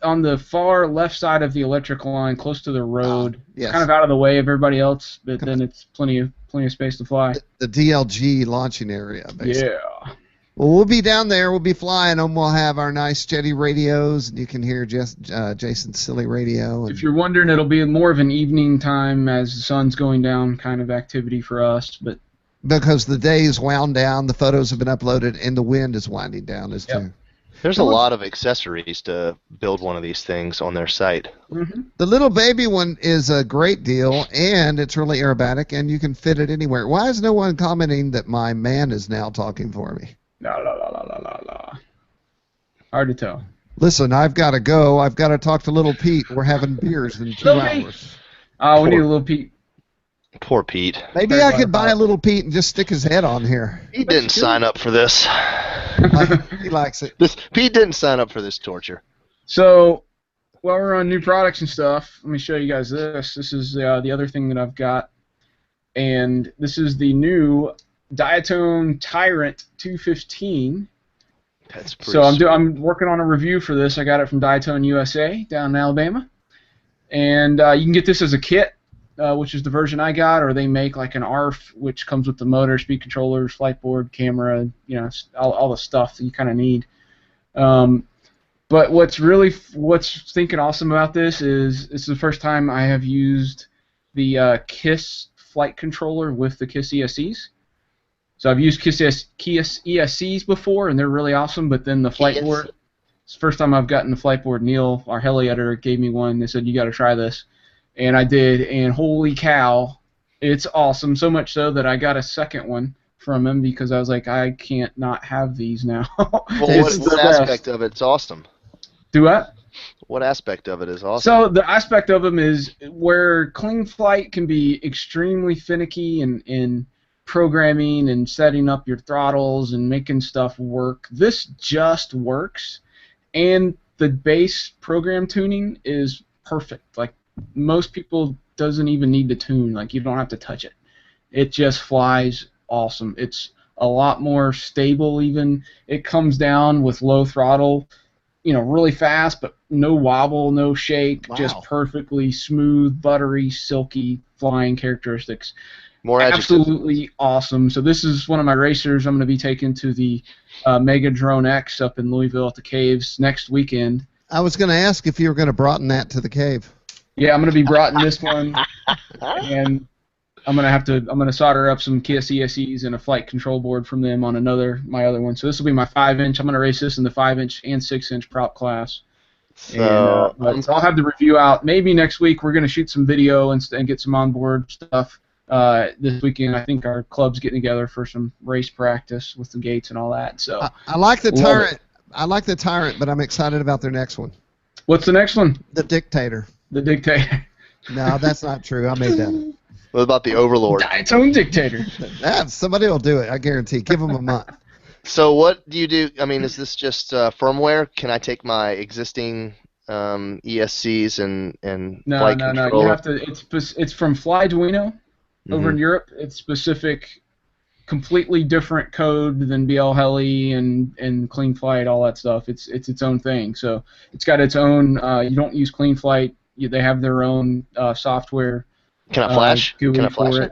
on the far left side of the electric line, close to the road. Yes. Kind of out of the way of everybody else, but then it's plenty of space to fly. The DLG launching area, basically. Yeah. Well, we'll be down there. We'll be flying them. We'll have our nice Jetty radios, and you can hear Jason's silly radio. If you're wondering, it'll be more of an evening time as the sun's going down kind of activity for us. But because the day's wound down, the photos have been uploaded, and the wind is winding down too. There's a lot of accessories to build one of these things on their site. Mm-hmm. The little baby one is a great deal, and it's really aerobatic, and you can fit it anywhere. Why is no one commenting that my man is now talking for me? La la la la la la. Hard to tell. Listen, I've got to go. I've got to talk to little Pete. We're having beers in 2 hours. We need a little Pete. Poor Pete. Maybe I could buy a little Pete and just stick his head on here. He didn't sign up for this. He likes it. Pete didn't sign up for this torture. So, while we're on new products and stuff, let me show you guys this. This is the other thing that I've got. And this is the new Diatone Tyrant 215. That's pretty. So I'm working on a review for this. I got it from Diatone USA down in Alabama, and you can get this as a kit, which is the version I got, or they make like an ARF, which comes with the motor, speed controllers, flight board, camera, all the stuff that you kind of need. But what's thinking awesome about this is it's the first time I have used the KISS flight controller with the KISS ESCs. So I've used KISS ESCs before, and they're really awesome. But then the flight board, It's the first time I've gotten the flight board. Neil, our heli editor, gave me one. They said, you got to try this. And I did, and holy cow, it's awesome. So much so that I got a second one from him because I was like, I can't not have these now. Well, It's what the aspect best. of it's awesome? Do what? What aspect of it is awesome? So the aspect of them is where clean flight can be extremely finicky in programming and setting up your throttles and making stuff work. This just works, and the base program tuning is perfect. Like most people doesn't even need to tune. Like you don't have to touch it. It just flies awesome. It's a lot more stable even. It comes down with low throttle, really fast, but no wobble, no shake, Wow. just perfectly smooth, buttery, silky flying characteristics. More adjectives. Absolutely awesome. So this is one of my racers I'm going to be taking to the Mega Drone X up in Louisville at the Caves next weekend. I was going to ask if you were going to broaden that to the cave. Yeah, I'm going to be brought in this one, and I'm going to solder up some ESCs and a flight control board from them on my other one. So this will be my 5-inch. I'm going to race this in the 5-inch and 6-inch prop class. So But I'll have the review out. Maybe next week we're going to shoot some video and get some onboard stuff. This weekend I think our club's getting together for some race practice with the gates and all that. So I like the Love Tyrant. it. I like the Tyrant, but I'm excited about their next one. What's the next one? The Dictator. The Dictator. No, that's not true. I made that up. what about the Overlord? Its own Dictator. Somebody will do it. I guarantee. Give them a month. So what do you do? I mean, is this just firmware? Can I take my existing ESCs and No. flight control? You have to. It's from Flyduino over in Mhm. Europe. It's specific, completely different code than BL Heli and Clean Flight, all that stuff. It's its own thing. So it's got its own. You don't use Clean Flight. They have their own software. Can I flash? GUI Can I flash for it?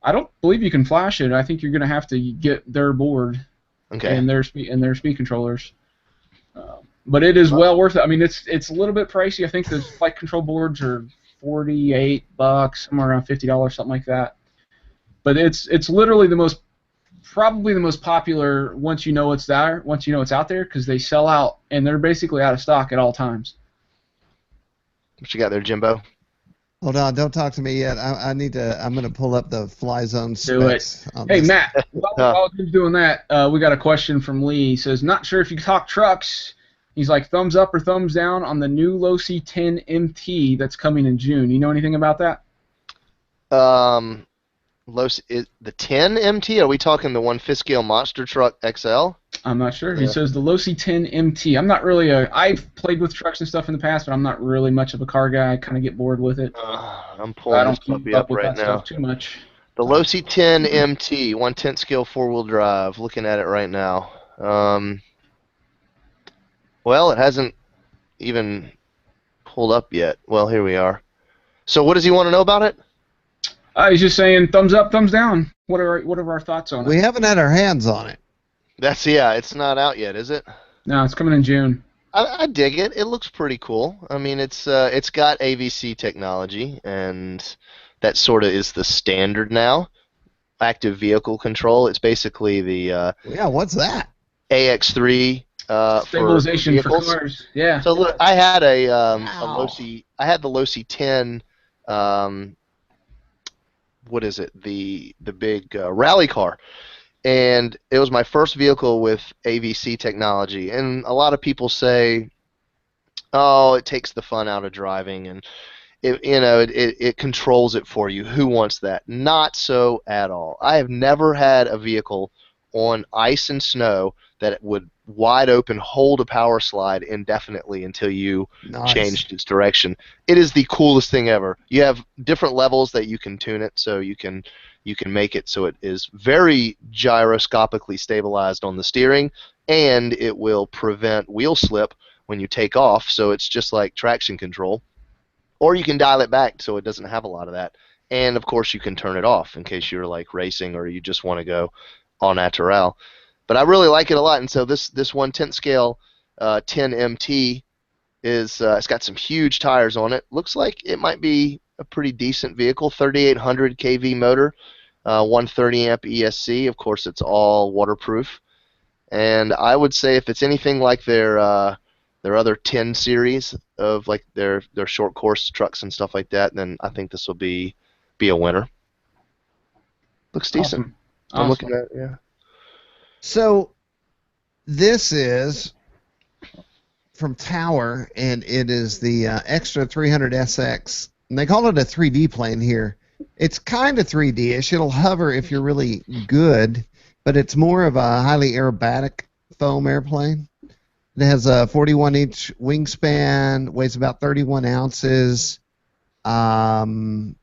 I don't believe you can flash it. I think you're going to have to get their board Okay. and their speed controllers. But it is well worth it. I mean, it's a little bit pricey. I think the flight control boards are $48, somewhere around $50, something like that. But it's literally probably the most popular once you know it's there, once you know it's out there, because they sell out and they're basically out of stock at all times. What you got there, Jimbo? Hold on. Don't talk to me yet. I need to. I'm going to pull up the Fly Zone Do it. specs. on Hey, this. Matt, while you're doing that, we got a question from Lee. He says, not sure if you talk trucks. He's like, thumbs up or thumbs down on the new Losi 10 MT that's coming in June. You know anything about that? The 10 MT? Are we talking the one fifth scale monster truck XL? I'm not sure. He Yeah. says the Losi 10 MT. I'm not really I've played with trucks and stuff in the past, but I'm not really much of a car guy. I kind of get bored with it. I'm I pulling don't this keep puppy up up with right that now. stuff too much. The Losi 10 MT, 1/10 scale 4-wheel drive. Looking at it right now. Well, it hasn't even pulled up yet. Well, here we are. So what does he want to know about it? He's just saying thumbs up, thumbs down. What are our thoughts on it? We haven't had our hands on it. It's not out yet, is it? No, it's coming in June. I dig it. It looks pretty cool. I mean, it's got AVC technology, and that sort of is the standard now. Active vehicle control. It's basically the Yeah, what's that? AX3 Stabilization for vehicles. cars. Yeah. So look, I had a Wow. Losi. I had the Losi 10. What is it? The big rally car, and it was my first vehicle with AVC technology. And a lot of people say, "Oh, it takes the fun out of driving, and it controls it for you." Who wants that? Not so at all. I have never had a vehicle on ice and snow that would wide open hold a power slide indefinitely until you Nice. changed its direction. It is the coolest thing ever. You have different levels that you can tune it, so you can make it so it is very gyroscopically stabilized on the steering, and it will prevent wheel slip when you take off, so it's just like traction control. Or you can dial it back so it doesn't have a lot of that. And of course you can turn it off in case you're like racing or you just want to go au naturel. But I really like it a lot, and so this 1/10 scale 10 MT is it's got some huge tires on it. Looks like it might be a pretty decent vehicle. 3,800 kV motor, 130 amp ESC. Of course, it's all waterproof. And I would say if it's anything like their their other 10 series of like their short course trucks and stuff like that, then I think this will be a winner. Looks decent. Awesome. I'm looking at yeah. So this is from Tower, and it is the Extra 300 SX, and they call it a 3D plane here. It's kind of 3D-ish. It'll hover if you're really good, but it's more of a highly aerobatic foam airplane. It has a 41-inch wingspan, weighs about 31 ounces. Looking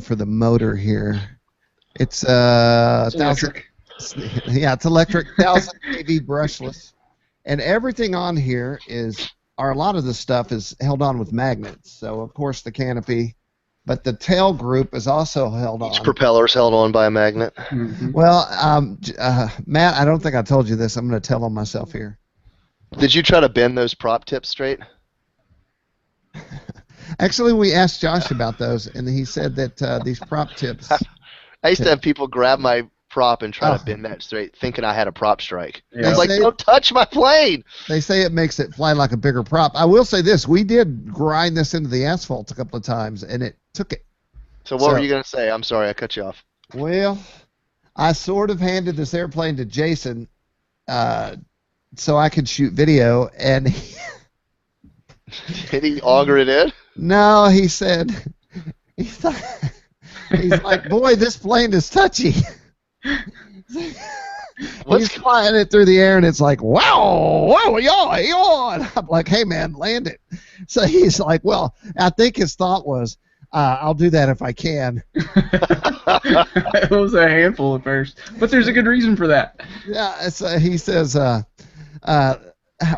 for the motor here. It's electric. Yeah, it's electric, 1,000 kV brushless, and everything on here a lot of the stuff is held on with magnets. So of course the canopy, but the tail group is also held on. Each propeller is held on by a magnet. Mm-hmm. Well, Matt, I don't think I told you this. I'm going to tell on myself here. Did you try to bend those prop tips straight? Actually, we asked Josh about those, and he said that these prop tips. I used to have people grab my prop and try to bend that straight, thinking I had a prop strike. Yeah. I was like, don't touch my plane! They say it makes it fly like a bigger prop. I will say this. We did grind this into the asphalt a couple of times, and it took it. So what were you going to say? I'm sorry, I cut you off. Well, I sort of handed this airplane to Jason so I could shoot video, and Did he auger it in? no, he said, he's like, boy, this plane is touchy. He's flying it through the air, and it's like, wow, yaw. And I'm like, hey, man, land it. So he's like, well, I think his thought was, I'll do that if I can. It was a handful at first, but there's a good reason for that. Yeah, so he says,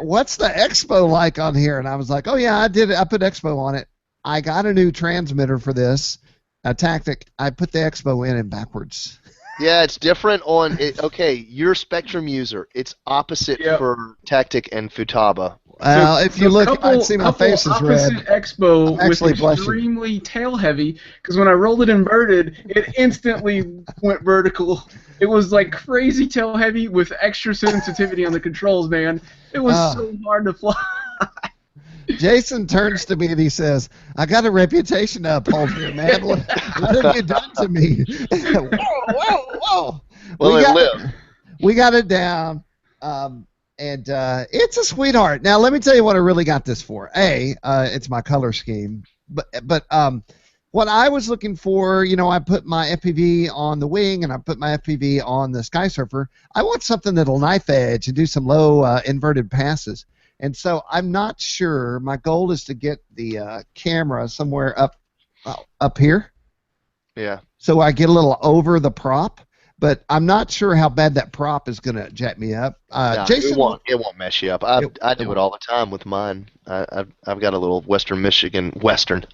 what's the expo like on here? And I was like, oh, yeah, I did it. I put expo on it. I got a new transmitter for this, a Tactic. I put the expo in and backwards. Yeah, it's different on it. Okay, you're a Spectrum user. It's opposite for Tactic and Futaba. Well, if you look, I'd see my face is red. Expo I'm was extremely tail heavy because when I rolled it inverted, it instantly went vertical. It was like crazy tail heavy with extra sensitivity on the controls, man. It was so hard to fly. Jason turns to me and he says, I got a reputation to uphold here, man. What have you done to me? Whoa. Well, we got it down, and it's a sweetheart. Now, let me tell you what I really got this for. It's my color scheme. But what I was looking for, I put my FPV on the wing and I put my FPV on the Sky Surfer. I want something that'll knife edge and do some low inverted passes. And so I'm not sure. My goal is to get the camera somewhere up here. Yeah. So I get a little over the prop, but I'm not sure how bad that prop is going to jack me up. Jason, it won't mess you up. I do it all the time with mine. I've got a little Western Michigan Western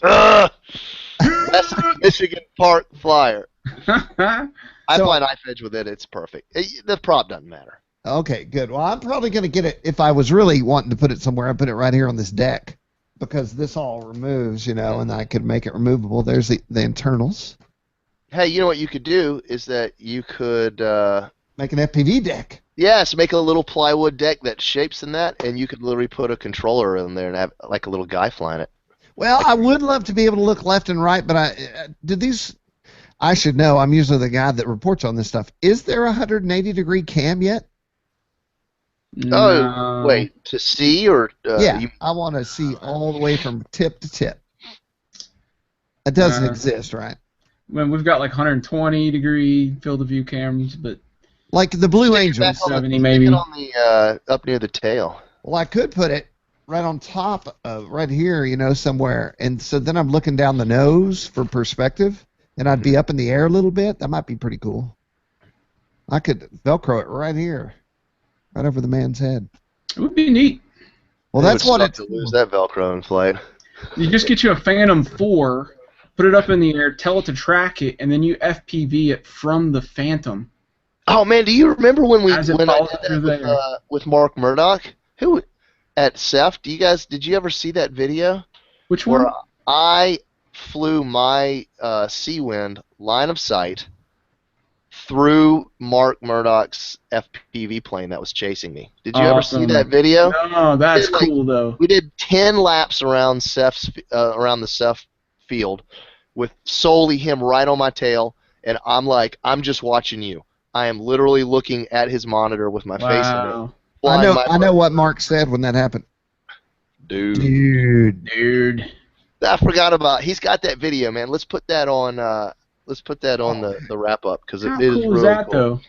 Michigan Park Flyer. I fly knife edge with it. It's perfect. The prop doesn't matter. Okay, good. Well, I'm probably going to get it, if I was really wanting to put it somewhere, I'd put it right here on this deck, because this all removes, and I could make it removable. There's the internals. Hey, you know what you could do is that you could make an FPV deck. Yes, make a little plywood deck that shapes in that, and you could literally put a controller in there and have like a little guy flying it. Well, I would love to be able to look left and right, but I should know. I'm usually the guy that reports on this stuff. Is there a 180-degree cam yet? No. Oh, wait, to see or? Yeah, I want to see all the way from tip to tip. It doesn't exist, right? When we've got like 120-degree field of view cameras, but like the Blue Angel, 70 maybe. Stick it on the up near the tail. Well, I could put it right on top of right here, somewhere, and so then I'm looking down the nose for perspective, and I'd be up in the air a little bit. That might be pretty cool. I could Velcro it right here. Right over the man's head. It would be neat. Well, that's what it's. To lose that Velcro in flight. You just get you a Phantom 4, put it up in the air, tell it to track it, and then you FPV it from the Phantom. Oh man, do you remember when I did that with Mark Murdoch? Who at SEFF? Did you ever see that video? Which one? Where I flew my Seawind line of sight through Mark Murdoch's FPV plane that was chasing me. Did you ever see that video? No, that's cool though. We did 10 laps around around the SEFF field with solely him right on my tail, and I'm like, I'm just watching you. I am literally looking at his monitor with my face in it. I know what Mark said when that happened. Dude. I forgot about. He's got that video, man. Let's put that on. The wrap up because it is cool really is that, cool. though?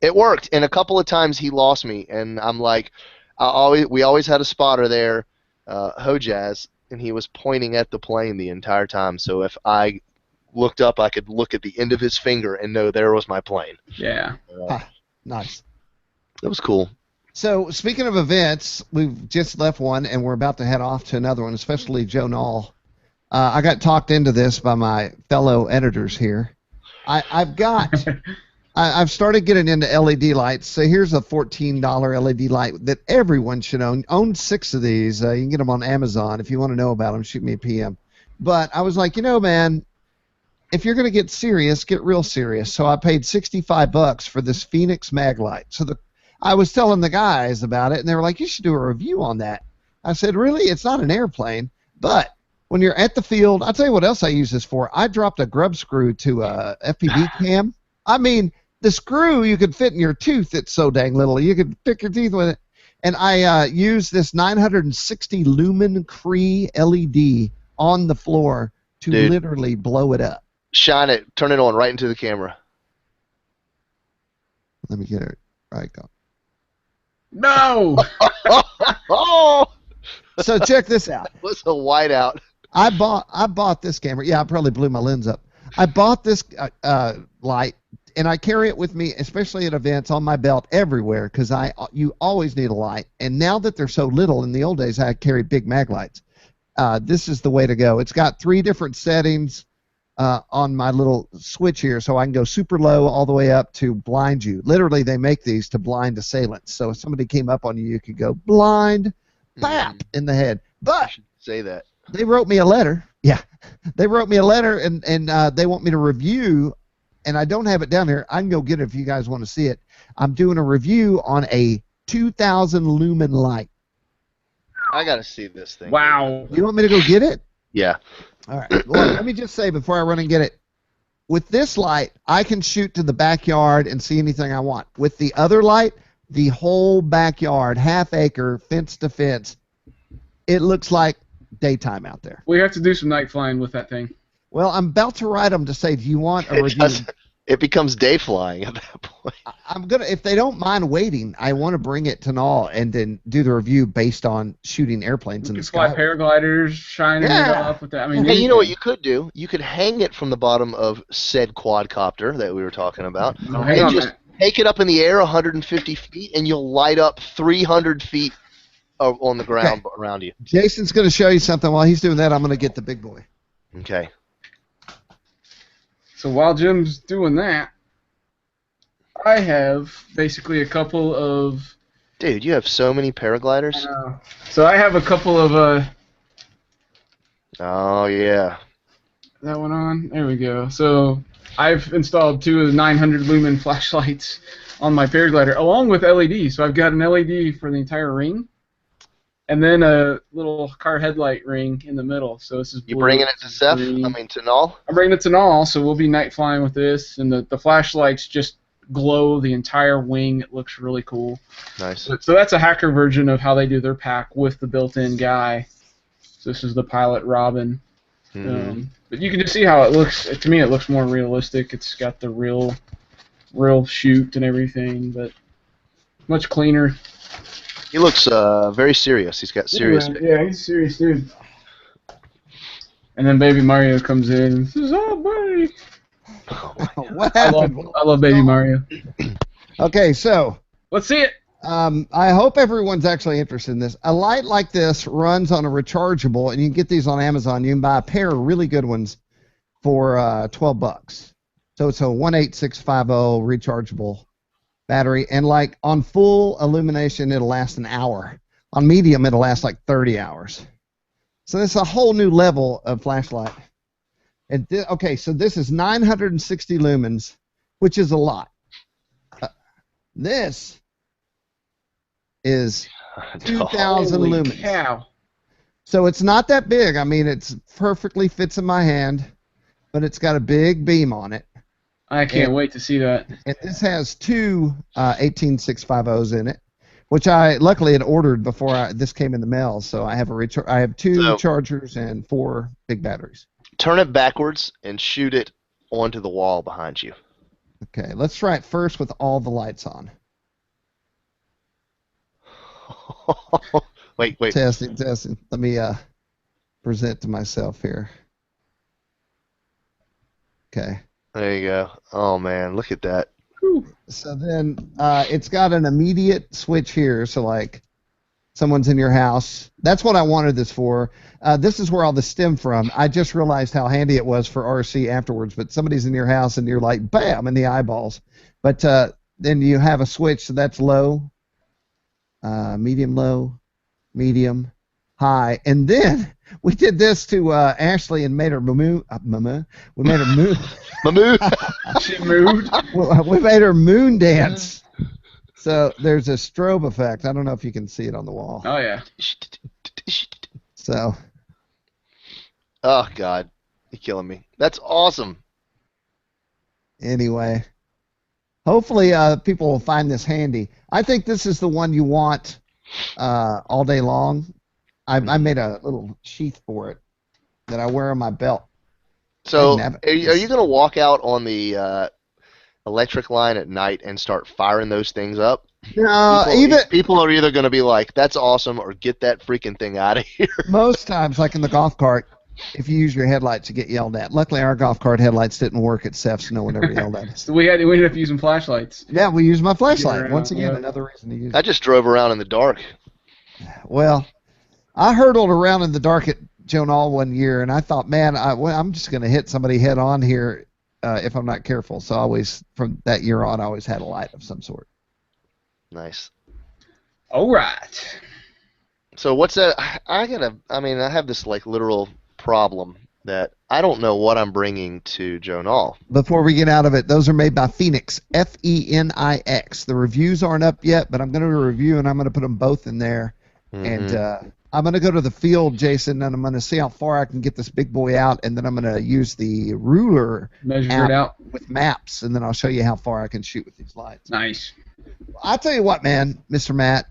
It worked, and a couple of times he lost me, and I'm like, we always had a spotter there, Hojaz, and he was pointing at the plane the entire time. So if I looked up, I could look at the end of his finger and know there was my plane. Yeah. Nice. That was cool. So, speaking of events, we've just left one, and we're about to head off to another one, especially Joe Knoll. I got talked into this by my fellow editors here. I've started getting into LED lights. So here's a $14 LED light that everyone should own. Own 6 of these. You can get them on Amazon. If you want to know about them, shoot me a PM. But I was like, man, if you're going to get serious, get real serious. So I paid $65 for this Phoenix mag light. So I was telling the guys about it, and they were like, you should do a review on that. I said, really? It's not an airplane, but when you're at the field, I'll tell you what else I use this for. I dropped a grub screw to a FPV cam. I mean, the screw you could fit in your tooth. It's so dang little. You could pick your teeth with it. And I use this 960 lumen Cree LED on the floor to literally blow it up. Shine it. Turn it on right into the camera. Let me get it right. Go. No! So check this out. It was a whiteout. I bought this camera. Yeah, I probably blew my lens up. I bought this light, and I carry it with me, especially at events, on my belt everywhere, because you always need a light. And now that they're so little, in the old days I carried big mag lights. This is the way to go. It's got 3 different settings on my little switch here, so I can go super low all the way up to blind you. Literally, they make these to blind assailants. So if somebody came up on you, you could go blind, bap, in the head. But I should say that. They wrote me a letter. Yeah, they wrote me a letter, and they want me to review, and I don't have it down here. I can go get it if you guys want to see it. I'm doing a review on a 2,000 lumen light. I got to see this thing. Wow. You want me to go get it? Yeah. All right. Well, let me just say before I run and get it, with this light, I can shoot to the backyard and see anything I want. With the other light, the whole backyard, half acre, fence to fence, it looks like daytime out there. We have to do some night flying with that thing. Well, I'm about to write them to say, do you want a review? It becomes day flying at that point. I'm gonna, if they don't mind waiting, I want to bring it to Knoll and then do the review based on shooting airplanes in the sky. Fly paragliders, shining it up with that. I mean, hey, you know what you could do? You could hang it from the bottom of said quadcopter that we were talking about, and just take it up in the air 150 feet, and you'll light up 300 feet on the ground around you. Jason's going to show you something. While he's doing that, I'm going to get the big boy. Okay. So while Jim's doing that, I have basically a couple of... Dude, you have so many paragliders. So I have a couple of... Oh, yeah. That one on? There we go. So I've installed 2 of the 900 lumen flashlights on my paraglider, along with LEDs. So I've got an LED for the entire ring, and then a little car headlight ring in the middle. So this is blue. You bringing it to SEFF? I mean, to Knoll? I'm bringing it to Knoll, so we'll be night flying with this, and the flashlights just glow the entire wing. It looks really cool. Nice. So that's a hacker version of how they do their pack with the built-in guy. So this is the Pilot Robin. But you can just see how it looks. To me, it looks more realistic. It's got the real shoot and everything, but much cleaner. He looks very serious. He's got serious. Yeah, he's a serious dude. And then Baby Mario comes in and says, "Oh, buddy." What happened? I love Baby Mario. Okay, so let's see it. I hope everyone's actually interested in this. A light like this runs on a rechargeable, and you can get these on Amazon. You can buy a pair of really good ones for $12. So it's a 18650 rechargeable battery, and like on full illumination, it'll last an hour. On medium, it'll last like 30 hours. So this is a whole new level of flashlight. And okay, so this is 960 lumens. which is a lot. This is 2,000 Holy lumens. cow. So it's not that big. I mean, it's perfectly fits in my hand, but it's got a big beam on it. I can't wait to see that. And this has two 18650s in it, which I luckily had ordered before this came in the mail. So I have I have two chargers and 4 big batteries. Turn it backwards and shoot it onto the wall behind you. Okay, let's try it first with all the lights on. Wait. Testing. Let me present to myself here. Okay. There you go. Oh man, look at that. So then it's got an immediate switch here. So like someone's in your house. That's what I wanted this for. This is where all this stemmed from. I just realized how handy it was for RC afterwards. But somebody's in your house and you're like, bam, in the eyeballs. But then you have a switch. So that's low, low, medium, high. And then we did this to Ashley and made her moo. We made her moo. She moved. We made her moon dance. So there's a strobe effect. I don't know if you can see it on the wall. Oh yeah. So. Oh God, you're killing me. That's awesome. Anyway, hopefully people will find this handy. I think this is the one you want all day long. I made a little sheath for it that I wear on my belt. So are you going to walk out on the electric line at night and start firing those things up? No, people are either going to be like, that's awesome, or get that freaking thing out of here. Most times, like in the golf cart, if you use your headlights, you get yelled at. Luckily, our golf cart headlights didn't work at SEFF, so no one ever yelled at us. So we ended up using flashlights. Yeah, we used my flashlight. Once again, another reason to use it. I just drove around in the dark. Well, I hurtled around in the dark at Jonal one year, and I thought, man, I'm just going to hit somebody head on here if I'm not careful. So I always, from that year on, I always had a light of some sort. Nice. All right. So what's that? I have this like literal problem that I don't know what I'm bringing to Jonal. Before we get out of it, those are made by Phoenix, F-E-N-I-X. The reviews aren't up yet, but I'm going to review, and I'm going to put them both in there. Mm-hmm. And I'm going to go to the field, Jason, and I'm going to see how far I can get this big boy out, and then I'm going to use the ruler measure it out with maps, and then I'll show you how far I can shoot with these lights. Nice. I'll tell you what, man, Mr. Matt.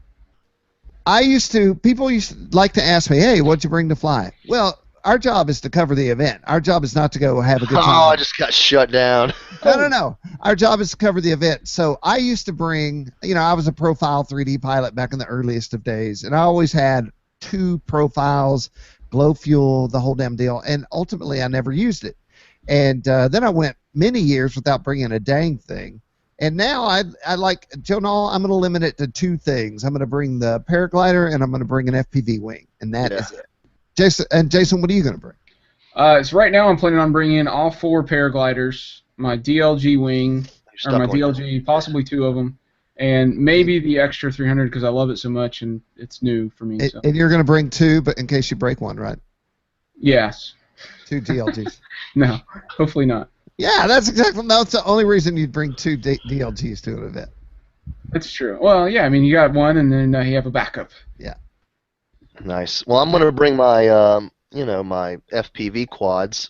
People used to like to ask me, hey, what'd you bring to fly? Well, our job is to cover the event. Our job is not to go have a good time. Oh, I just got shut down. No. Our job is to cover the event. So I used to bring, I was a profile 3D pilot back in the earliest of days, and I always had 2 profiles, glow fuel, the whole damn deal, and ultimately I never used it. And then I went many years without bringing a dang thing. And now I like, Jonal, I'm going to limit it to 2 things. I'm going to bring the paraglider, and I'm going to bring an FPV wing, and that is it. Jason, what are you going to bring? So right now I'm planning on bringing all 4 paragliders, my DLG wing, or my DLG, possibly 2 of them, and maybe the extra 300 because I love it so much and it's new for me. So. And you're going to bring 2, but in case you break one, right? Yes. 2 DLGs. No, hopefully not. Yeah, that's the only reason you'd bring 2 DLGs to an event. That's true. Well, yeah, I mean, you got one, and then you have a backup. Yeah. Nice. Well, I'm going to bring my, my FPV quads.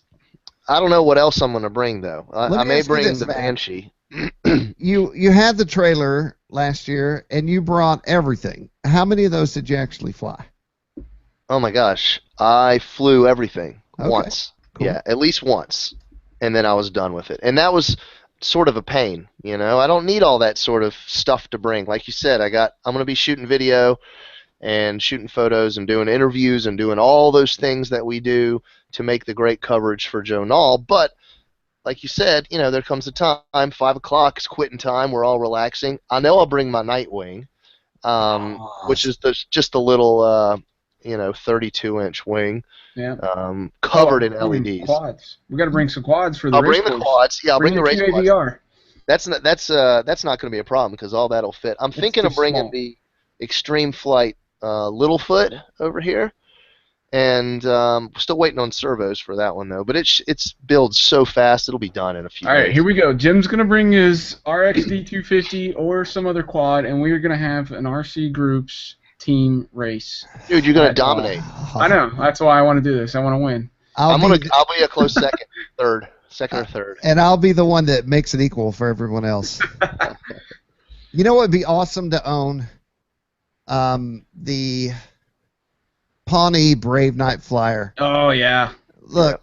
I don't know what else I'm going to bring, though. I may bring the Banshee. You had the trailer last year, and you brought everything. How many of those did you actually fly? Oh, my gosh. I flew everything once. Cool. Yeah, at least once. And then I was done with it. And that was sort of a pain, I don't need all that sort of stuff to bring. Like you said, I'm going to be shooting video and shooting photos and doing interviews and doing all those things that we do to make the great coverage for Jonal. But like you said, there comes a time, 5 o'clock is quitting time, we're all relaxing. I know I'll bring my Nightwing, which is just a little 32-inch wing. Yeah. Covered in LEDs. Quads. We got to bring some quads for the race course. I'll bring the quads. Yeah, I'll bring the race quads. AVR. That's not going to be a problem because all that'll fit. I'm thinking of bringing the Extreme Flight Littlefoot over here, And still waiting on servos for that one though. But it's builds so fast, it'll be done in a few All right, days. here we go. Jim's gonna bring his RXD 250 or some other quad, and we're gonna have an RC Groups team race. Dude, you're gonna dominate. I know. That's why I want to do this. I want to win. I'll be a close second or third. And I'll be the one that makes it equal for everyone else. You know what would be awesome to own? The Pawnee Brave Night Flyer. Oh yeah. Look,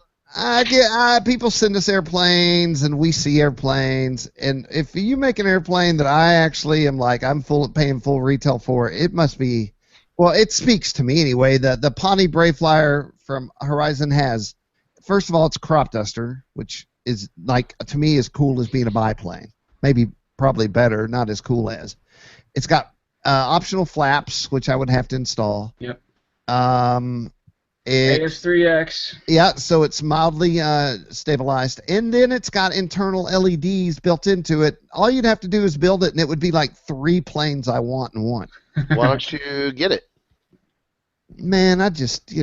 people send us airplanes and we see airplanes, and if you make an airplane that I actually am like I'm paying full retail for, it must be, well, it speaks to me anyway. The Pawnee Brave Flyer from Horizon has, first of all, it's a crop duster, which is like to me as cool as being a biplane. Maybe probably better, not as cool as. It's got optional flaps, which I would have to install. Yep. AS3X. Yeah, so it's mildly stabilized, and then it's got internal LEDs built into it. All you'd have to do is build it, and it would be like 3 planes I want in one. Why don't you get it? Man, I just, I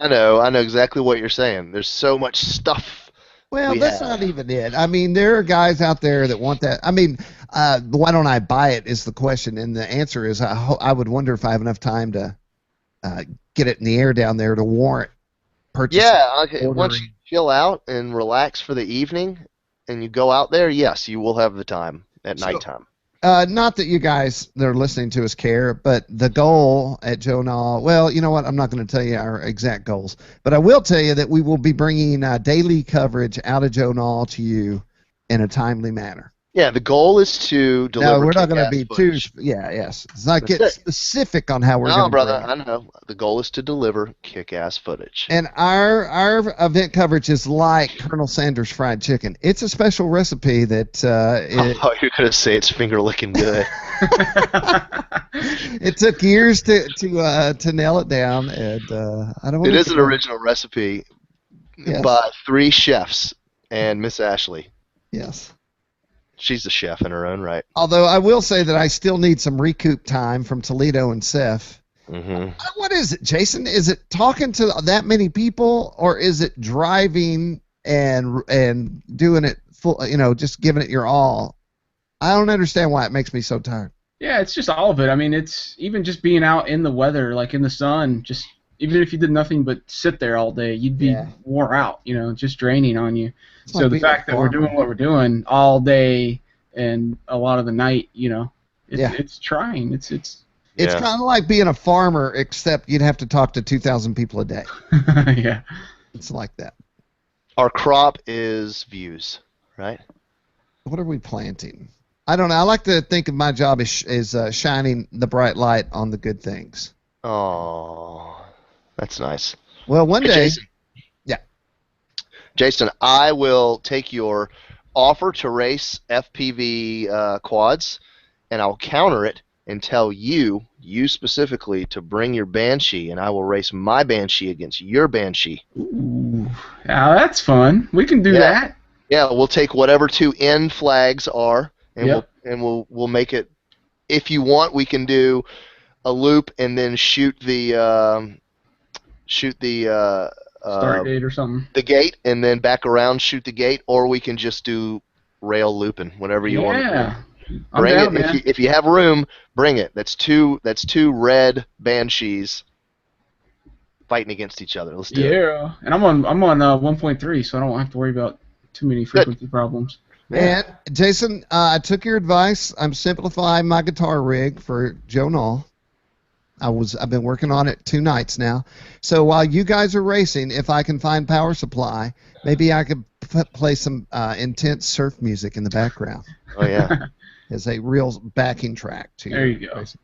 know exactly what you're saying. There's so much stuff. Well, that's not even it. I mean, there are guys out there that want that. I mean, why don't I buy it is the question, and the answer is I would wonder if I have enough time to get it in the air down there to warrant purchasing. Yeah, okay. Once you chill out and relax for the evening and you go out there, yes, you will have the time at nighttime. Not that you guys that are listening to us care, but the goal at Joe Nall, well, you know what? I'm not going to tell you our exact goals, but I will tell you that we will be bringing daily coverage out of Joe Nall to you in a timely manner. Yeah, the goal is to deliver. No, we're not going to be footage. Yes. It's not getting specific on how we're going to. No, brother, I know. The goal is to deliver kick-ass footage. And our event coverage is like Colonel Sanders' fried chicken. It's a special recipe that. You're going to say it's finger-licking good. It took years to nail it down, and I don't. It is an original recipe by 3 chefs and Miss Ashley. Yes. She's a chef in her own right. Although I will say that I still need some recoup time from Toledo and SEFF. Mm-hmm. What is it, Jason? Is it talking to that many people, or is it driving and doing it full? Just giving it your all. I don't understand why it makes me so tired. Yeah, it's just all of it. I mean, it's even just being out in the weather, like in the sun. Just even if you did nothing but sit there all day, you'd be wore out. Just draining on you. It's so the fact that we're doing what we're doing all day and a lot of the night, it's trying. It's kind of like being a farmer, except you'd have to talk to 2,000 people a day. Yeah. It's like that. Our crop is views, right? What are we planting? I don't know. I like to think of my job as shining the bright light on the good things. Oh, that's nice. Well, one day. Jason. Jason, I will take your offer to race FPV quads, and I'll counter it and tell you specifically, to bring your Banshee, and I will race my Banshee against your Banshee. Ooh, now that's fun. We can do that. Yeah, we'll take whatever 2 end flags are, and we'll make it. If you want, we can do a loop and then shoot the start gate or something. The gate, and then back around, shoot the gate, or we can just do rail looping, whatever you want to do. Yeah, bring it man. If you have room. Bring it. That's two red Banshees fighting against each other. Let's do it. Yeah, and I'm on 1.3, so I don't have to worry about too many frequency problems. And Jason, I took your advice. I'm simplifying my guitar rig for Joe Nall. I've been working on it 2 nights now. So while you guys are racing, if I can find power supply, maybe I could play some intense surf music in the background. Oh yeah, as a real backing track to there you go. Racing.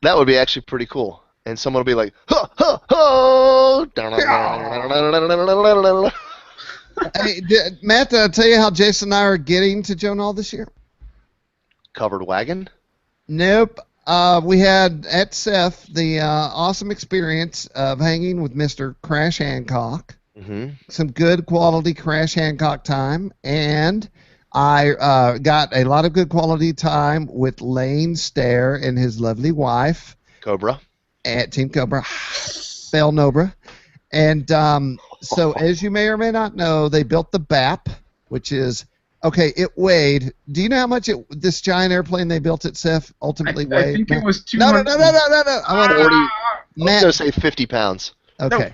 That would be actually pretty cool. And someone will be like, "Ha ha ha!" Hey, Matt, did I tell you how Jason and I are getting to Joe Nall this year? Covered wagon? Nope. We had at SEFF the awesome experience of hanging with Mr. Crash Hancock. Mm-hmm. Some good quality Crash Hancock time, and I got a lot of good quality time with Lane Stair and his lovely wife. Cobra. At Team Cobra. Bell Nobra. And so, as you may or may not know, they built the BAP, which is okay. It weighed. Do you know how much this giant airplane they built at SEFF ultimately weighed? I think it was No, 200. no. I want 40. I was Matt. gonna say 50 pounds. Okay.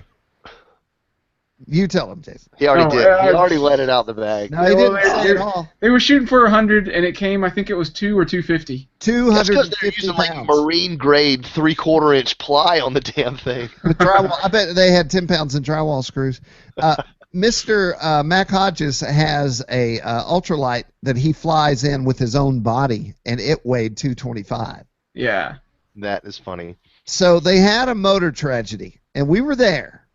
You tell him, Jason. He already No, did. He already let it out the bag. No, he didn't say it all. They were shooting for 100, and it came. I think it was 2 or 250. That's because 250 they're using like pounds. marine grade 3/4 inch ply on the damn thing. With drywall. I bet they had 10 pounds in drywall screws. Mr. Mac Hodges has a ultralight that he flies in with his own body, and it weighed 225. Yeah. That is funny. So they had a motor tragedy, and we were there.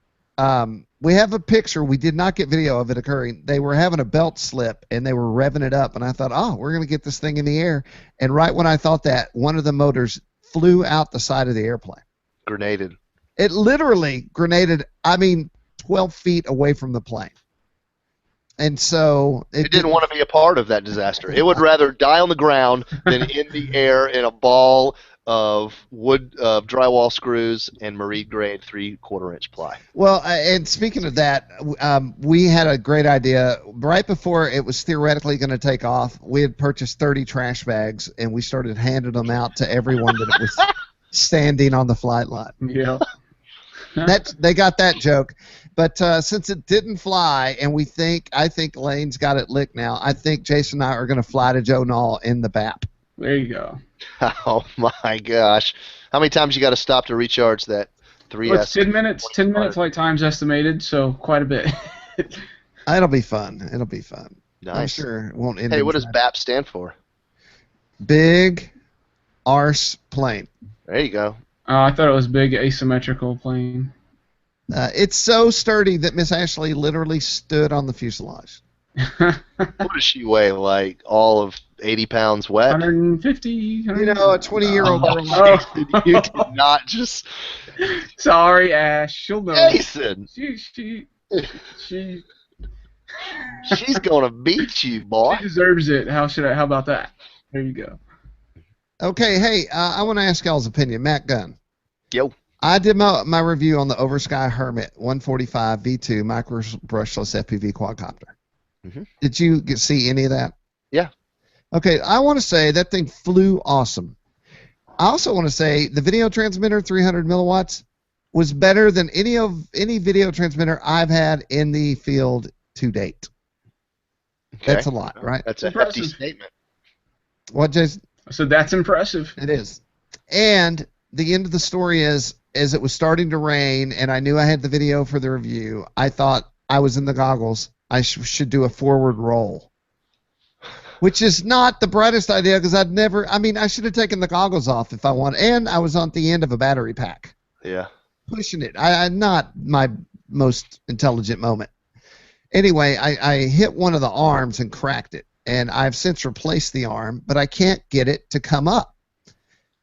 We have a picture. We did not get video of it occurring. They were having a belt slip, and they were revving it up, and I thought, oh, we're going to get this thing in the air. And right when I thought that, one of the motors flew out the side of the airplane. Grenaded. It literally grenaded, 12 feet away from the plane. And so It didn't want to be a part of that disaster. It would rather die on the ground than in the air in a ball of wood drywall screws and marine grade 3/4 inch ply. Well, and speaking of that, we had a great idea. Right before it was theoretically going to take off, we had purchased 30 trash bags, and we started handing them out to everyone that was standing on the flight lot. Yeah. They got that joke. But since it didn't fly, and I think Lane's got it licked now, I think Jason and I are going to fly to Joe Knoll in the BAP. There you go. Oh my gosh! How many times you got to stop to recharge that 3S? Well, it's 10 minutes. 10-minute flight time's estimated, so quite a bit. It'll be fun. It'll be fun. Nice. I'm sure it won't end. Hey, in what does tragedy. BAP stand for? Big arse plane. There you go. I thought it was big asymmetrical plane. It's so sturdy that Miss Ashley literally stood on the fuselage. What does she weigh? Like all of 80 pounds wet? 150. You know, a 20-year-old girl. Oh. You did not just. Sorry, Ash. She'll know. Jason, She she's gonna beat you, boy. deserves it. How about that? There you go. Okay, hey, I want to ask y'all's opinion. Matt Gunn. Yo. I did my review on the Oversky Hermit 145 V2 micro brushless FPV quadcopter. Mhm. Did you see any of that? Yeah. Okay, I want to say that thing flew awesome. I also want to say the video transmitter, 300 milliwatts, was better than any video transmitter I've had in the field to date. Okay. That's a lot, right? That's a Impressive. hefty statement. What, Jason? So that's impressive. It is. And the end of the story is, as it was starting to rain and I knew I had the video for the review, I thought I was in the goggles. I should do a forward roll, which is not the brightest idea because I should have taken the goggles off if I wanted. And I was on the end of a battery pack. Yeah. Pushing it. Not my most intelligent moment. Anyway, I hit one of the arms and cracked it. And I've since replaced the arm, but I can't get it to come up.